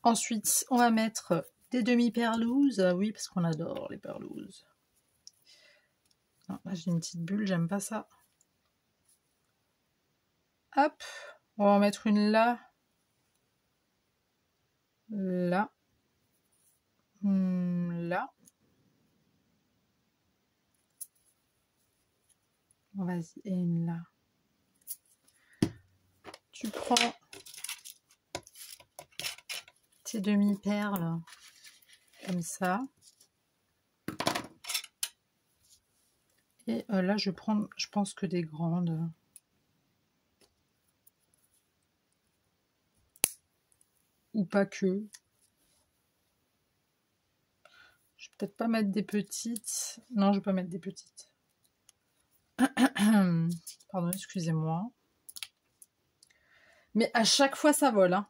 Ensuite, on va mettre des demi-perlouses. Oui, parce qu'on adore les perlouses. Non, là, j'ai une petite bulle, j'aime pas ça. Hop. On va en mettre une là. Là. Là. Vas-y, et une là. Tu prends tes demi-perles comme ça. Et là, je prends, je pense que des grandes. Ou pas que. Je vais peut-être pas mettre des petites. Non, je vais pas mettre des petites. Pardon, excusez-moi. Mais à chaque fois, ça vole. Hein.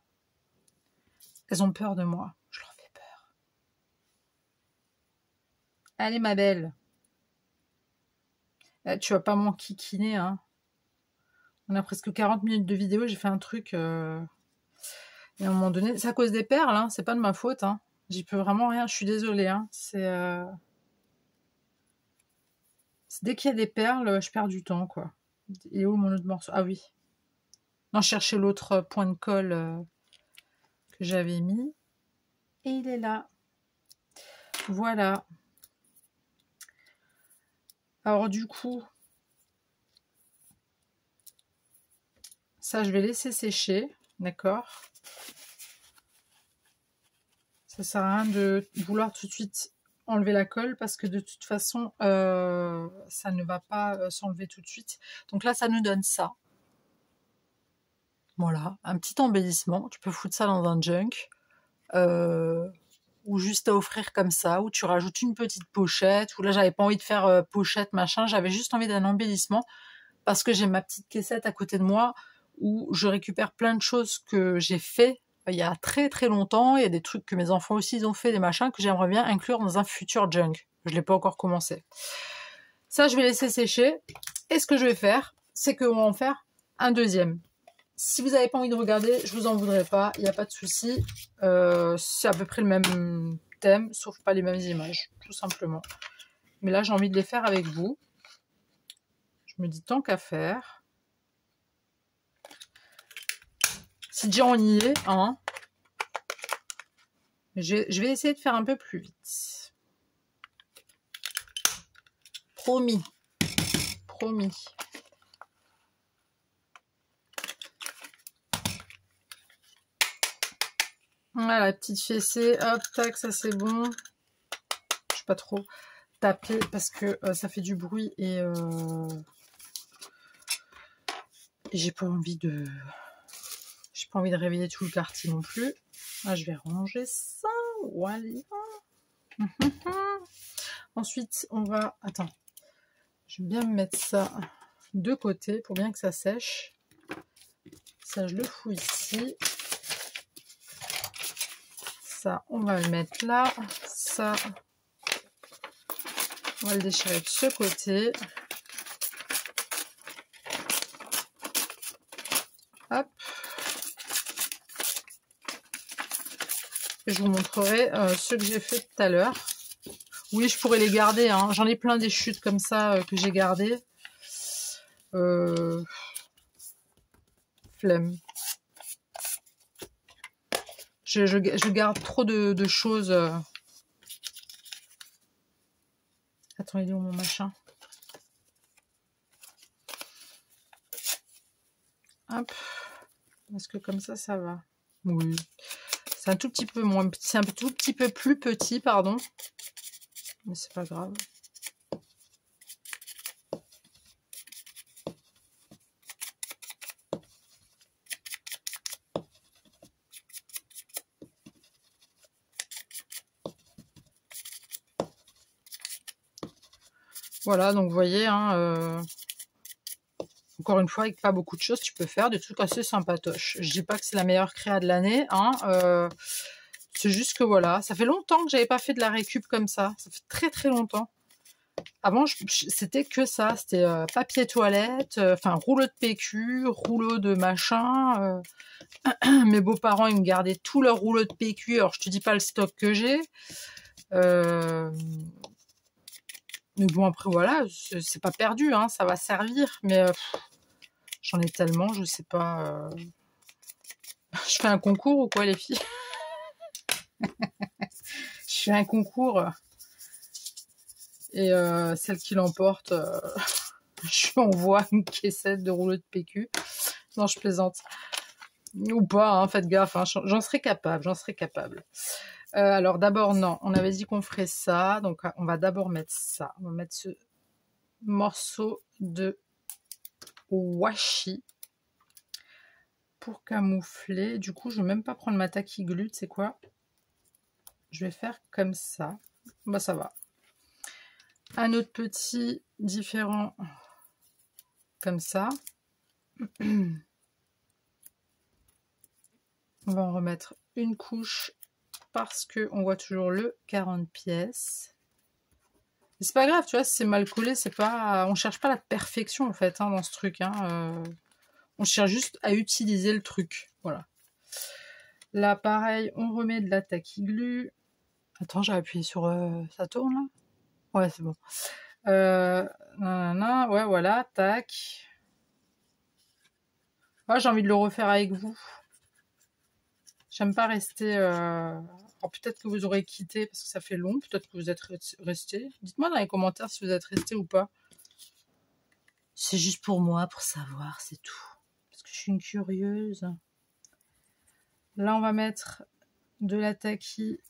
Elles ont peur de moi. Je leur fais peur. Allez, ma belle. Tu vas pas m'enquiquiner. Hein. On a presque 40 minutes de vidéo. J'ai fait un truc... Et à un moment donné... C'est à cause des perles. Hein. C'est pas de ma faute. Hein. J'y peux vraiment rien. Je suis désolée. Hein. C'est... Dès qu'il y a des perles, je perds du temps, quoi. Il est où mon autre morceau? Ah oui. Non, je cherchais l'autre point de colle que j'avais mis. Et il est là. Voilà. Alors du coup, ça je vais laisser sécher, d'accord? Ça sert à rien de vouloir tout de suite enlever la colle parce que de toute façon, ça ne va pas s'enlever tout de suite. Donc là, ça nous donne ça. Voilà, un petit embellissement. Tu peux foutre ça dans un junk. Ou juste à offrir comme ça, où tu rajoutes une petite pochette, ou là j'avais pas envie de faire pochette machin, j'avais juste envie d'un embellissement, parce que j'ai ma petite caissette à côté de moi, où je récupère plein de choses que j'ai fait il y a très très longtemps, il y a des trucs que mes enfants aussi ils ont fait, des machins que j'aimerais bien inclure dans un futur junk. Je l'ai pas encore commencé. Ça je vais laisser sécher, et ce que je vais faire, c'est qu'on va en faire un deuxième. Si vous n'avez pas envie de regarder, je vous en voudrais pas, il n'y a pas de souci. C'est à peu près le même thème, sauf pas les mêmes images, tout simplement. Mais là, j'ai envie de les faire avec vous. Je me dis tant qu'à faire. Si déjà on y est, hein. Je vais essayer de faire un peu plus vite. Promis. Promis. Voilà, la petite fessée, hop, tac, ça c'est bon. Je sais pas trop taper parce que ça fait du bruit et j'ai pas envie de réveiller tout le quartier non plus. Là, je vais ranger ça. Voilà. Ensuite, on va... Attends. Je vais bien me mettre ça de côté pour bien que ça sèche. Ça, je le fous ici. Ça, on va le mettre là. Ça, on va le déchirer de ce côté. Hop. Je vous montrerai ceux que j'ai fait tout à l'heure. Oui, je pourrais les garder. Hein. J'en ai plein des chutes comme ça que j'ai gardées. Flemme. Je garde trop de choses. Attends, il est où mon machin? Hop. Est-ce que comme ça va? Oui. C'est un tout petit peu moins petit. C'est un tout petit peu plus petit, pardon. Mais c'est pas grave. Voilà, donc vous voyez, hein, encore une fois, avec pas beaucoup de choses, tu peux faire des trucs assez sympatoches. Je dis pas que c'est la meilleure créa de l'année, hein, c'est juste que voilà, ça fait longtemps que j'avais pas fait de la récup comme ça. Ça fait très très longtemps. Avant, c'était que ça, c'était papier toilette, enfin rouleau de PQ, rouleau de machin. Mes beaux-parents, ils me gardaient tout leur rouleau de PQ. Alors, je te dis pas le stock que j'ai. Mais bon, après, voilà, c'est pas perdu, hein, ça va servir. Mais j'en ai tellement, je sais pas. Je fais un concours ou quoi, les filles? Je fais un concours. Et celle qui l'emporte, je lui envoie une caissette de rouleau de PQ. Non, je plaisante. Ou pas, hein, faites gaffe, hein, j'en serais capable, j'en serais capable. Alors d'abord, non, on avait dit qu'on ferait ça, donc on va d'abord mettre ça. On va mettre ce morceau de washi pour camoufler. Du coup, je vais même pas prendre ma tacky glue, tu sais quoi? Je vais faire comme ça. Bah ça va. Un autre petit différent comme ça. On va en remettre une couche parce que on voit toujours le 40 pièces. C'est pas grave, tu vois, si c'est mal collé, c'est pas, on cherche pas la perfection en fait hein, dans ce truc. Hein, on cherche juste à utiliser le truc. Voilà. Là, pareil, on remet de la tacky glue. Attends, j'ai appuyé sur ça tourne là. Ouais, c'est bon. Nanana, ouais, voilà, tac. Moi, j'ai envie de le refaire avec vous. J'aime pas rester. Alors peut-être que vous aurez quitté parce que ça fait long. Peut-être que vous êtes resté. Dites-moi dans les commentaires si vous êtes resté ou pas. C'est juste pour moi, pour savoir, c'est tout. Parce que je suis une curieuse. Là, on va mettre de la taki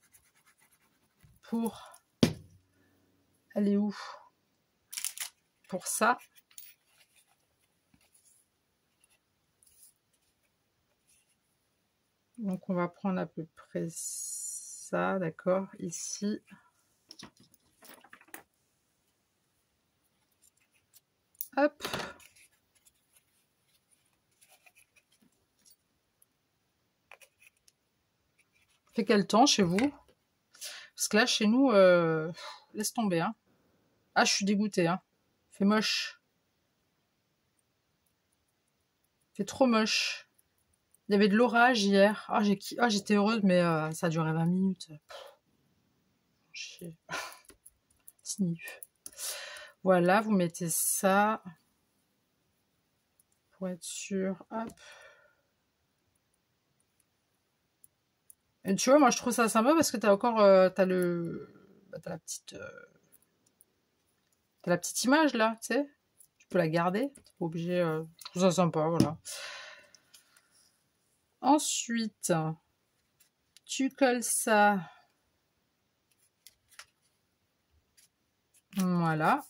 pour... Elle est où? Pour ça. Donc, on va prendre à peu près ça, d'accord, ici. Hop. Fait quel temps chez vous? Parce que là, chez nous, laisse tomber. Hein. Ah, je suis dégoûtée. Hein. Fait moche. Fait trop moche. Il y avait de l'orage hier. Ah, j'étais heureuse, mais ça a duré 20 minutes. Chier. Sniff. Voilà, vous mettez ça. Pour être sûr. Hop. Et tu vois, moi, je trouve ça sympa parce que t'as encore... t'as la petite... t'as la petite image, là, tu sais. Tu peux la garder. T'es pas obligé... je trouve ça sympa, voilà. Ensuite, tu colles ça. Voilà.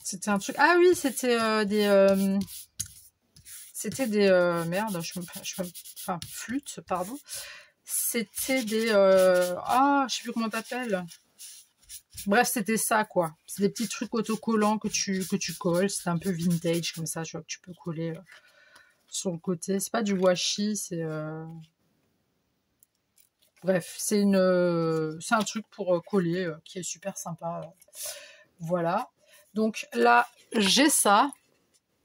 C'était un truc... Ah oui, c'était des... C'était des... merde, enfin, flûte, pardon. C'était des... Ah, je sais plus comment t'appelles. Bref, c'était ça, quoi. C'est des petits trucs autocollants que tu colles. C'est un peu vintage, comme ça, tu vois, que tu peux coller sur le côté. C'est pas du washi, c'est... Bref, c'est un truc pour coller qui est super sympa. Voilà. Donc là, j'ai ça.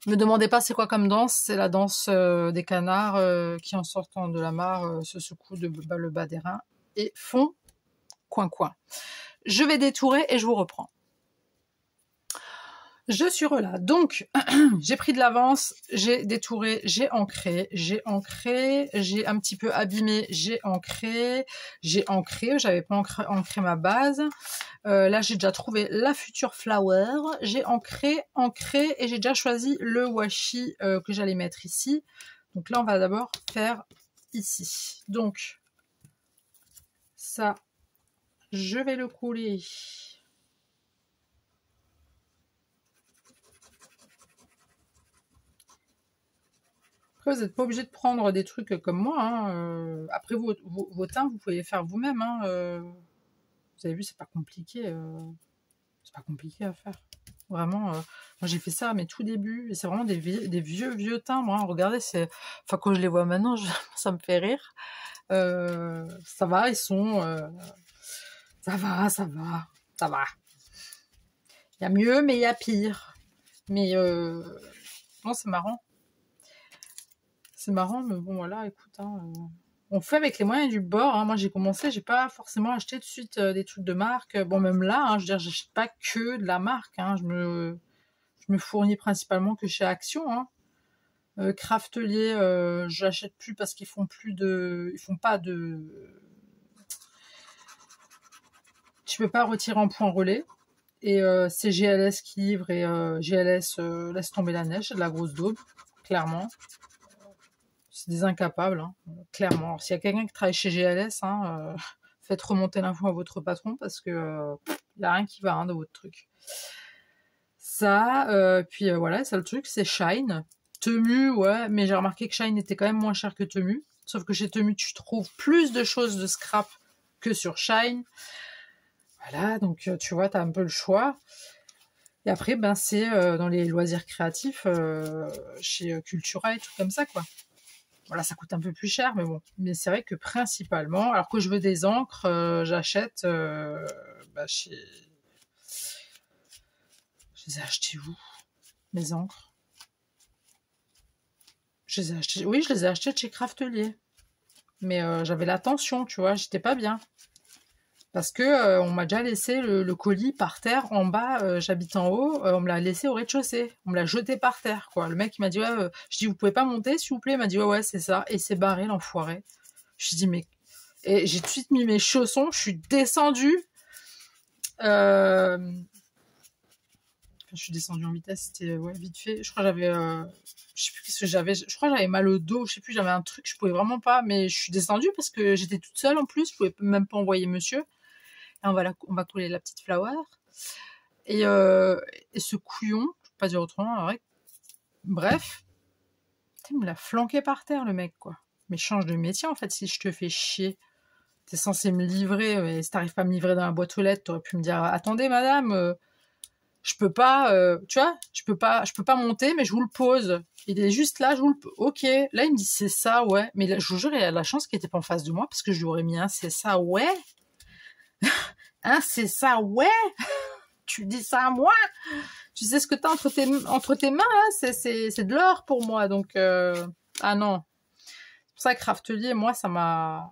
Me demandez pas c'est quoi comme danse. C'est la danse des canards qui, en sortant de la mare, se secouent le bas des reins et font coin-coin. Je vais détourer et je vous reprends. Je suis là. Donc, j'ai pris de l'avance, j'ai détouré, j'ai ancré, j'ai un petit peu abîmé, j'ai ancré, j'avais pas ancré ma base. Là, j'ai déjà trouvé la Future Flower, j'ai ancré, et j'ai déjà choisi le washi que j'allais mettre ici. Donc là, on va d'abord faire ici. Donc, ça, je vais le couler. Vous n'êtes pas obligé de prendre des trucs comme moi. Hein. Après, vos teints, vous pouvez faire vous-même. Hein. Vous avez vu, c'est pas compliqué. C'est pas compliqué à faire. Vraiment, moi j'ai fait ça à mes tout débuts. Et c'est vraiment des vieux teints. Moi, regardez, enfin, quand je les vois maintenant, ça me fait rire. Ça va, ils sont... Ça va. Il y a mieux, mais il y a pire. Mais non, c'est marrant. C'est marrant, mais bon, voilà, écoute, hein, on fait avec les moyens du bord. Hein. Moi, j'ai commencé, j'ai pas forcément acheté tout de suite des trucs de marque. Bon, même là, hein, je veux dire, j'achète pas que de la marque. Hein. Je me fournis principalement que chez Action. Hein. Craftelier, je l'achète plus parce qu'ils font pas de... Tu peux pas retirer en point relais. Et c'est GLS qui livre et GLS laisse tomber la neige, c'est de la grosse daube, clairement. C'est des incapables, hein, clairement. Alors, s'il y a quelqu'un qui travaille chez GLS, hein, faites remonter l'info à votre patron parce que il n'y a rien qui va hein, dans votre truc. Ça, puis voilà, ça le truc, c'est Shine. Temu, ouais, mais j'ai remarqué que Shine était quand même moins cher que Temu. Sauf que chez Temu, tu trouves plus de choses de scrap que sur Shine. Voilà, donc tu vois, tu as un peu le choix. Et après, ben, c'est dans les loisirs créatifs, chez Cultura et tout comme ça, quoi. Voilà, ça coûte un peu plus cher, mais bon. Mais c'est vrai que principalement, alors que je veux des encres, j'achète chez... Je les ai achetées où, mes encres? Oui, je les ai achetées chez Craftelier. Mais j'avais la tension, tu vois, j'étais pas bien. Parce que on m'a déjà laissé le colis par terre en bas, j'habite en haut, on me l'a laissé au rez-de-chaussée, on me l'a jeté par terre, quoi. Le mec il m'a dit ouais, je dis vous pouvez pas monter s'il vous plaît, il m'a dit ouais c'est ça, et il s'est barré l'enfoiré. Je dis mais, et j'ai tout de suite mis mes chaussons, je suis descendue, Je suis descendue en vitesse, c'était ouais, vite fait. Je crois que j'avais, je sais plus qu'est-ce que j'avais. Je crois que j'avais mal au dos, je sais plus, j'avais un truc, je pouvais vraiment pas. Mais je suis descendue parce que j'étais toute seule en plus, je pouvais même pas envoyer monsieur. Et on va coller la petite flower. Et, euh, et ce couillon, je peux pas dire autrement, ouais. Bref, il me l'a flanqué par terre le mec quoi. Mais change de métier en fait si je te fais chier. T'es censé me livrer, mais si t'arrives pas à me livrer dans la boîte aux lettres, t'aurais pu me dire attendez madame. Je peux pas, tu vois, je peux pas monter, mais je vous le pose. Il est juste là, je vous le pose. Ok. Là, il me dit c'est ça, ouais. Mais là, je vous jure, il a la chance qu'il était pas en face de moi parce que je lui aurais mis un c'est ça, ouais. Un c'est ça, ouais. Tu dis ça à moi. Tu sais ce que t'as entre tes mains, là, c'est de l'or pour moi. Donc, ah non. C'est pour ça que Craftelier, moi, ça m'a.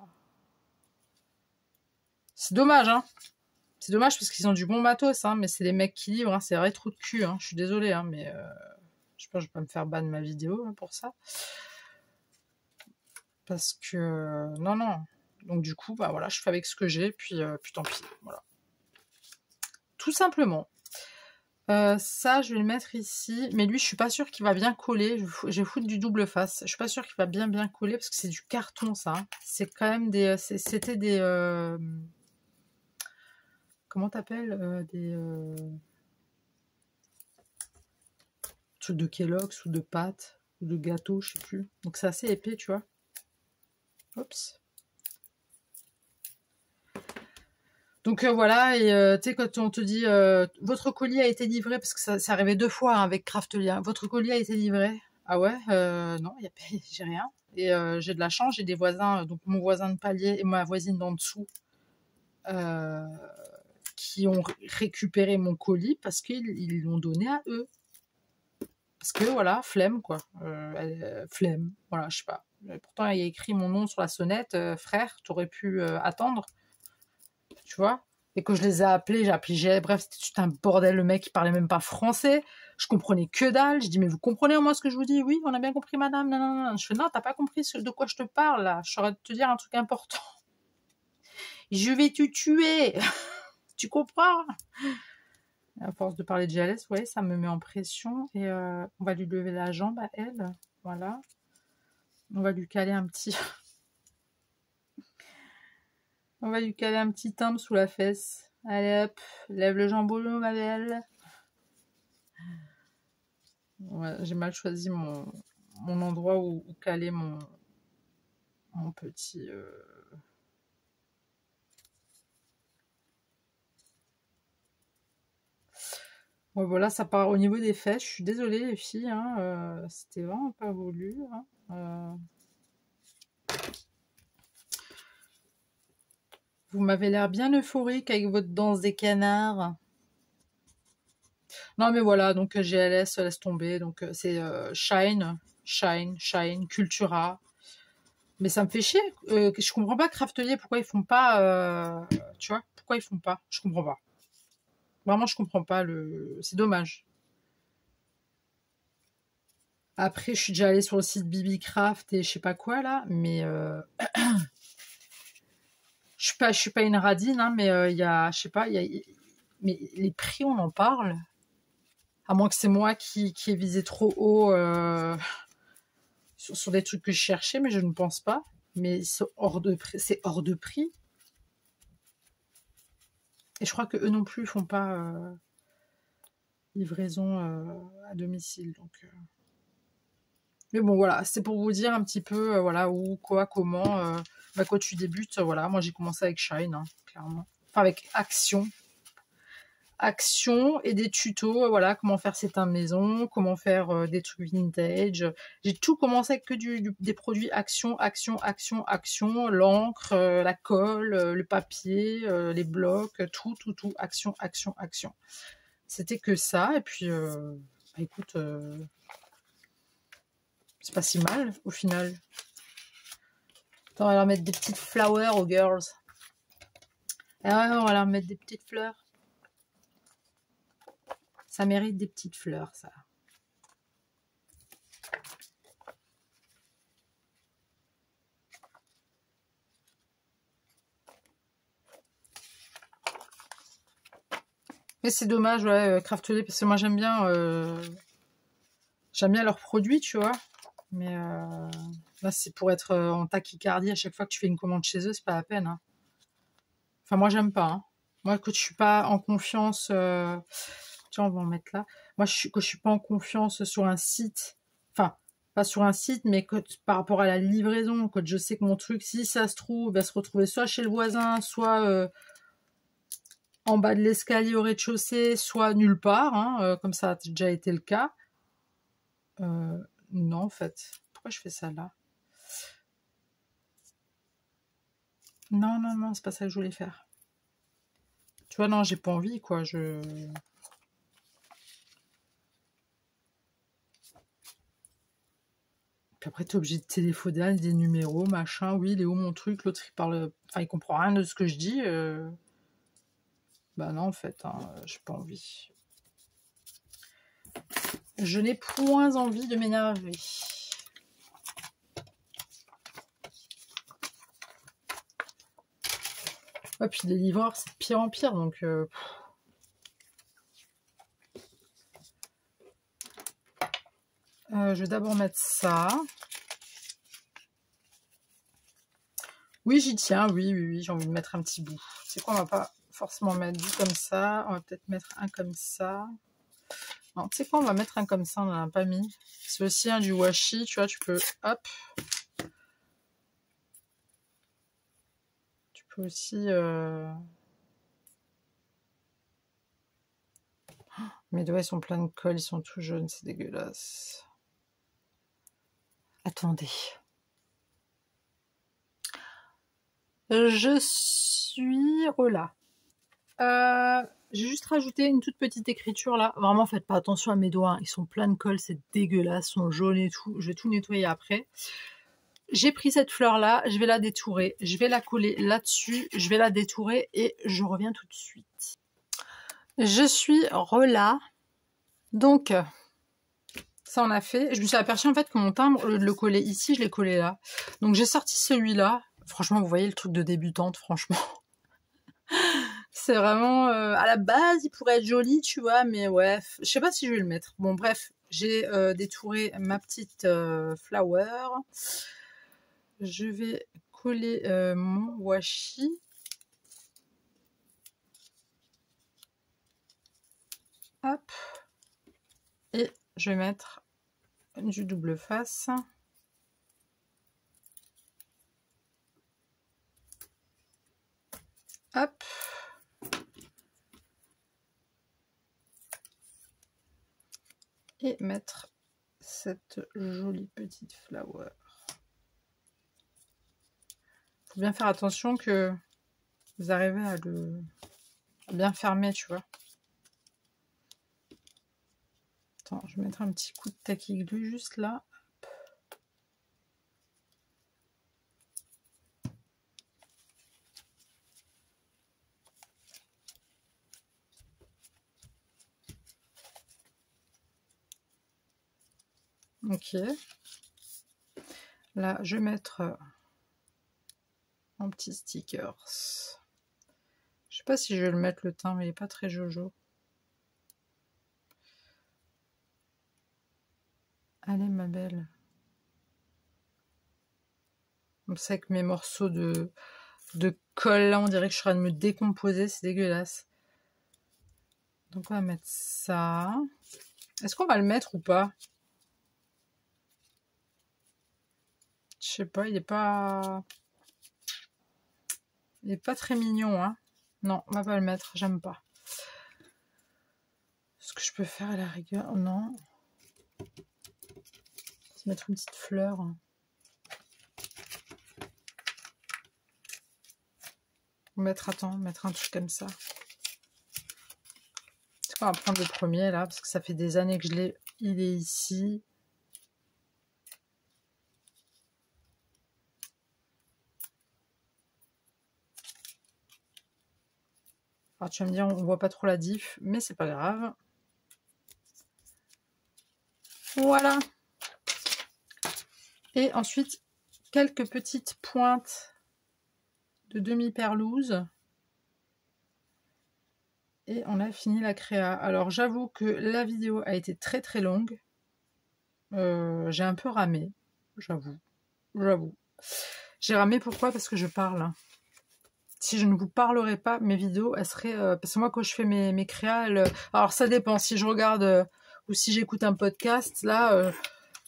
C'est dommage, hein. C'est dommage parce qu'ils ont du bon matos, hein, mais c'est les mecs qui livrent, hein, c'est vrai trop de cul, hein. Je suis désolée, hein, mais je sais pas, je vais pas me faire ban ma vidéo hein, pour ça. Parce que non, non. Donc du coup, bah voilà, je fais avec ce que j'ai, puis tant pis, voilà. Tout simplement. Ça, je vais le mettre ici, mais lui, je suis pas sûre qu'il va bien coller. Je vais foutre du double face. Je suis pas sûre qu'il va bien coller parce que c'est du carton, ça. C'est quand même des, c'était des comment t'appelles des trucs de Kellogg's ou de pâtes ou de gâteaux, je sais plus. Donc c'est assez épais, tu vois. Oups. Donc voilà, et tu sais, quand on te dit votre colis a été livré, parce que ça arrivait 2 fois hein, avec Craftlia, votre colis a été livré. Ah ouais, non, j'ai rien. Et j'ai de la chance, j'ai des voisins, donc mon voisin de palier et ma voisine d'en dessous, euh, qui ont récupéré mon colis parce qu'ils l'ont donné à eux. Parce que voilà, flemme quoi. Flemme, voilà, je sais pas. Pourtant, il y a écrit mon nom sur la sonnette, frère, t'aurais pu attendre, tu vois. Et que je les ai appelés, j'ai appelé GL, bref, c'était tout un bordel, le mec, il parlait même pas français. Je comprenais que dalle. Je dis, mais vous comprenez au moins ce que je vous dis? Oui, on a bien compris, madame. Non, non, non. Je fais, non, t'as pas compris de quoi je te parle, là. Je saurais te dire un truc important. Je vais te tuer. Tu comprends? À force de parler de GLS, ouais, ça me met en pression. Et on va lui lever la jambe à elle. Voilà. On va lui caler un petit... On va lui caler un petit timbre sous la fesse. Allez hop, lève le jambon, ma belle. Ouais, j'ai mal choisi mon endroit où caler mon petit... Ouais, voilà, ça part au niveau des fesses. Je suis désolée, les filles. Hein, c'était vraiment pas voulu. Hein. Vous m'avez l'air bien euphorique avec votre danse des canards. Non, mais voilà, donc GLS, laisse tomber. Donc c'est Shine, Cultura. Mais ça me fait chier. Je comprends pas Craftelier, pourquoi ils font pas... tu vois, pourquoi ils font pas? Je comprends pas. Vraiment, je comprends pas. C'est dommage. Après, je suis déjà allée sur le site Bibicraft et je sais pas quoi là, mais je suis pas une radine, hein, mais il y a, je sais pas, mais les prix, on en parle. À moins que c'est moi qui ai visé trop haut sur des trucs que je cherchais, mais je ne pense pas. Mais c'est hors de prix, c'est hors de prix. Et je crois que eux non plus font pas livraison à domicile. Donc, mais bon, voilà, c'est pour vous dire un petit peu, voilà, où, quoi, comment, quand tu débutes, voilà, moi j'ai commencé avec Shine, hein, clairement. Enfin, avec Action et des tutos, voilà, comment faire ses teintes maison, comment faire des trucs vintage. J'ai tout commencé avec que des produits Action, l'encre, la colle, le papier, les blocs, tout, Action. C'était que ça, et puis, bah, écoute, c'est pas si mal au final. Attends, on va leur mettre des petites flowers aux girls. Ah ouais, on va leur mettre des petites fleurs. Ça mérite des petites fleurs, ça. Mais c'est dommage, ouais, Craftolay, parce que moi j'aime bien leurs produits, tu vois. Mais là, c'est pour être en tachycardie à chaque fois que tu fais une commande chez eux, c'est pas la peine. Hein. Enfin, moi, j'aime pas. Hein. Moi, quand je suis pas en confiance, tiens, on va en mettre là. Moi, quand je suis pas en confiance sur un site, enfin, pas sur un site, mais par rapport à la livraison, quand je sais que mon truc, si ça se trouve, va se retrouver soit chez le voisin, soit en bas de l'escalier au rez-de-chaussée, soit nulle part, hein, comme ça a déjà été le cas. Non, en fait. Pourquoi je fais ça là? Non, non, non, c'est pas ça que je voulais faire. Tu vois, non, j'ai pas envie, quoi. Puis après, t'es obligé de téléphoner, des numéros, machin. Oui, il est où mon truc? L'autre, il parle... Enfin, il comprend rien de ce que je dis. Bah non, en fait, hein, j'ai pas envie. Je n'ai point envie de m'énerver. Ouais, puis les livreurs, c'est de pire en pire, donc... je vais d'abord mettre ça. Oui, j'y tiens, oui, oui, oui, j'ai envie de mettre un petit bout. C'est quoi, on va pas forcément mettre du comme ça. On va peut-être mettre un comme ça. Non, tu sais quoi, on va mettre un comme ça, on n'en a pas mis. C'est aussi un du washi, tu vois, tu peux... Hop. Tu peux aussi... Mes doigts, ils sont pleins de colle, ils sont tout jaunes, c'est dégueulasse. Attendez. Je suis là. J'ai juste rajouté une toute petite écriture là. Vraiment, faites pas attention à mes doigts. Hein. Ils sont pleins de colle, c'est dégueulasse, ils sont jaunes et tout. Je vais tout nettoyer après. J'ai pris cette fleur là, je vais la détourer. Je vais la coller là-dessus. Je vais la détourer et je reviens tout de suite. Je suis là. Donc, ça on a fait. Je me suis aperçue en fait que mon timbre, au lieu de le coller ici, je l'ai collé là. Donc j'ai sorti celui-là. Franchement, vous voyez le truc de débutante, franchement. C'est vraiment... à la base, il pourrait être joli, tu vois, mais ouais, je sais pas si je vais le mettre. Bon, bref, j'ai détouré ma petite flower. Je vais coller mon washi. Hop. Et je vais mettre du double face. Hop. Et mettre cette jolie petite flower. Faut bien faire attention que vous arrivez à le bien fermer, tu vois. Attends, je vais mettre un petit coup de tacky glue juste là. Ok. Là, je vais mettre un petit stickers. Je sais pas si je vais le mettre le teint, mais il n'est pas très jojo. Allez, ma belle. Comme ça, avec mes morceaux de colle, là, on dirait que je suis en train de me décomposer. C'est dégueulasse. Donc, on va mettre ça. Est-ce qu'on va le mettre ou pas? Je sais pas, il est pas... Il est pas très mignon, hein. Non, on va pas le mettre, j'aime pas. Ce que je peux faire à la rigueur, non. Se mettre une petite fleur. Mettre, attends, mettre un truc comme ça. C'est quoi, on va prendre le premier là, parce que ça fait des années que je l'ai. Il est ici. Alors tu vas me dire, on voit pas trop la diff, mais c'est pas grave. Voilà. Et ensuite, quelques petites pointes de demi-perlouse. Et on a fini la créa. Alors j'avoue que la vidéo a été très très longue. J'ai un peu ramé, j'avoue. J'ai ramé pourquoi? Parce que je parle. Si je ne vous parlerais pas, mes vidéos, elles seraient... parce que moi, quand je fais mes créas, alors ça dépend. Si je regarde ou si j'écoute un podcast, là,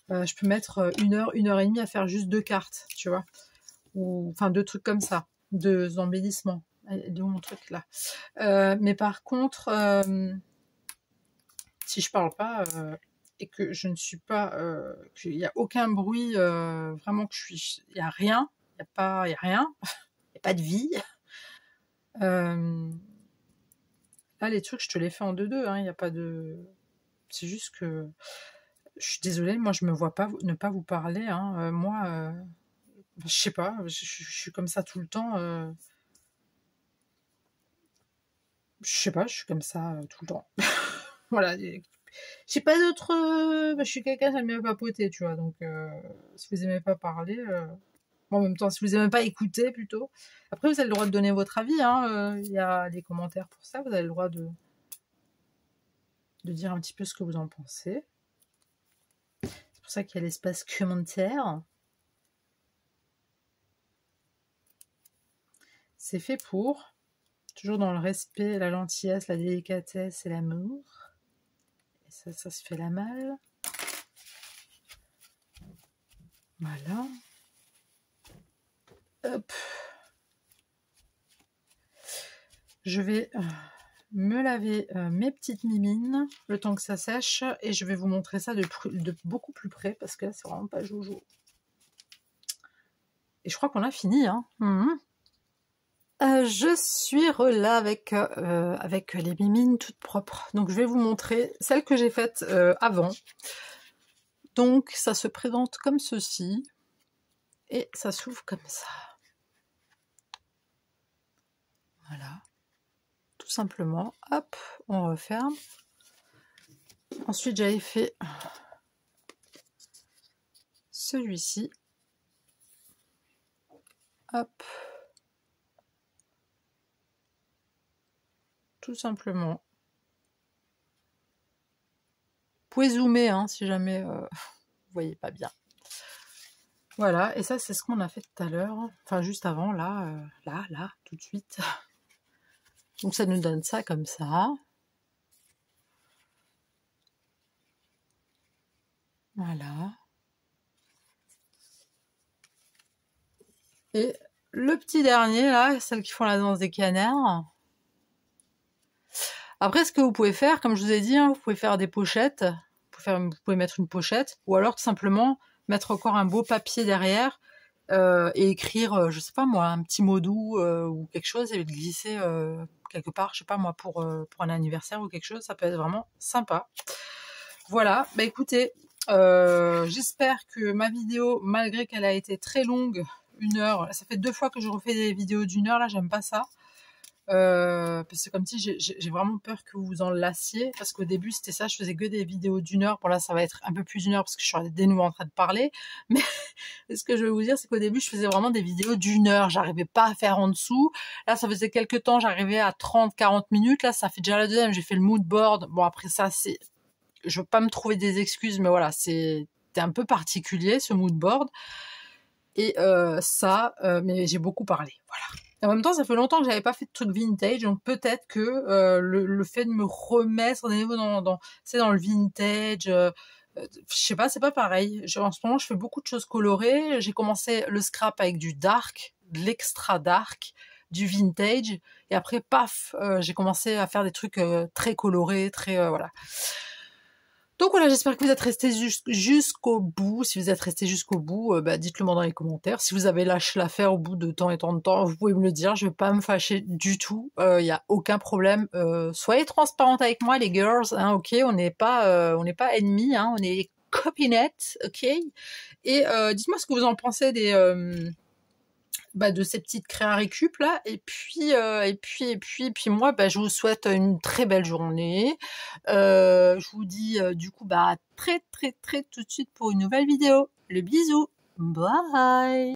je peux mettre 1 heure et demie à faire juste 2 cartes, tu vois. Ou, enfin, 2 trucs comme ça. 2 embellissements. De mon truc, là. Mais par contre, si je parle pas... et que je ne suis pas... qu'il n'y a aucun bruit, vraiment que je suis... Il n'y a rien. Il n'y a rien. Il n'y a pas de vie. Là, les trucs, je te les fais en 2-2, hein, il n'y a pas de... C'est juste que... Je suis désolée, moi, je me vois pas ne pas vous parler, hein. Moi, je sais pas, je suis comme ça tout le temps. Je sais pas, je suis comme ça tout le temps. Voilà. J'ai pas d'autre... je suis quelqu'un, j'aime bien papoter, tu vois, donc si vous aimez pas parler... Bon, en même temps, si vous n'aimez pas écouter, plutôt. Après, vous avez le droit de donner votre avis. Hein. Il y a des commentaires pour ça. Vous avez le droit de dire un petit peu ce que vous en pensez. C'est pour ça qu'il y a l'espace commentaire. C'est fait pour. Toujours dans le respect, la gentillesse, la délicatesse et l'amour. Et ça se fait la malle. Voilà. Hop. Je vais me laver mes petites mimines le temps que ça sèche et je vais vous montrer ça de beaucoup plus près parce que là c'est vraiment pas jojo. Et je crois qu'on a fini, hein. Je suis là avec les mimines toutes propres. Donc je vais vous montrer celles que j'ai faites avant. Donc ça se présente comme ceci et ça s'ouvre comme ça. Voilà. Tout simplement, hop, on referme. Ensuite, j'avais fait celui-ci. Hop. Tout simplement. Vous pouvez zoomer hein, si jamais vous voyez pas bien. Voilà, et ça c'est ce qu'on a fait tout à l'heure. Enfin, juste avant, là, tout de suite. Donc ça nous donne ça comme ça. Voilà. Et le petit dernier, là, celles qui font la danse des canards. Après, ce que vous pouvez faire, comme je vous ai dit, hein, vous pouvez faire des pochettes. Vous pouvez mettre une pochette. Ou alors, tout simplement, mettre encore un beau papier derrière et écrire, je sais pas moi, un petit mot doux ou quelque chose et le glisser quelque part, je sais pas moi, pour un anniversaire ou quelque chose. Ça peut être vraiment sympa. Voilà, bah écoutez, j'espère que ma vidéo, malgré qu'elle a été très longue, 1 heure, ça fait 2 fois que je refais des vidéos d'1 heure, là j'aime pas ça. Parce que comme si j'ai vraiment peur que vous vous en lassiez, parce qu'au début c'était ça, je faisais que des vidéos d'1 heure, bon là ça va être un peu plus d'1 heure parce que je suis de nouveau en train de parler, mais ce que je veux vous dire c'est qu'au début je faisais vraiment des vidéos d'1 heure, j'arrivais pas à faire en dessous, là ça faisait quelques temps, j'arrivais à 30-40 minutes, là ça fait déjà la deuxième, j'ai fait le mood board, bon après ça c'est, je veux pas me trouver des excuses, mais voilà, c'était un peu particulier ce mood board, et mais j'ai beaucoup parlé, voilà. Et en même temps, ça fait longtemps que j'avais pas fait de trucs vintage, donc peut-être que le fait de me remettre dans le vintage, je sais pas, c'est pas pareil. En ce moment, je fais beaucoup de choses colorées. J'ai commencé le scrap avec du dark, de l'extra dark, du vintage, et après, paf, j'ai commencé à faire des trucs très colorés, très voilà. Donc voilà, j'espère que vous êtes restés jusqu'au bout. Si vous êtes restés jusqu'au bout, dites-le moi dans les commentaires. Si vous avez lâché l'affaire au bout de tant et tant de temps, vous pouvez me le dire. Je vais pas me fâcher du tout. Y a aucun problème. Soyez transparentes avec moi, les girls. Hein, ok, on n'est pas ennemis. Hein, on est copinettes. Ok. Et dites-moi ce que vous en pensez de ces petites créas récup là, et puis moi je vous souhaite une très belle journée. Je vous dis du coup très tout de suite pour une nouvelle vidéo. Le bisou, bye.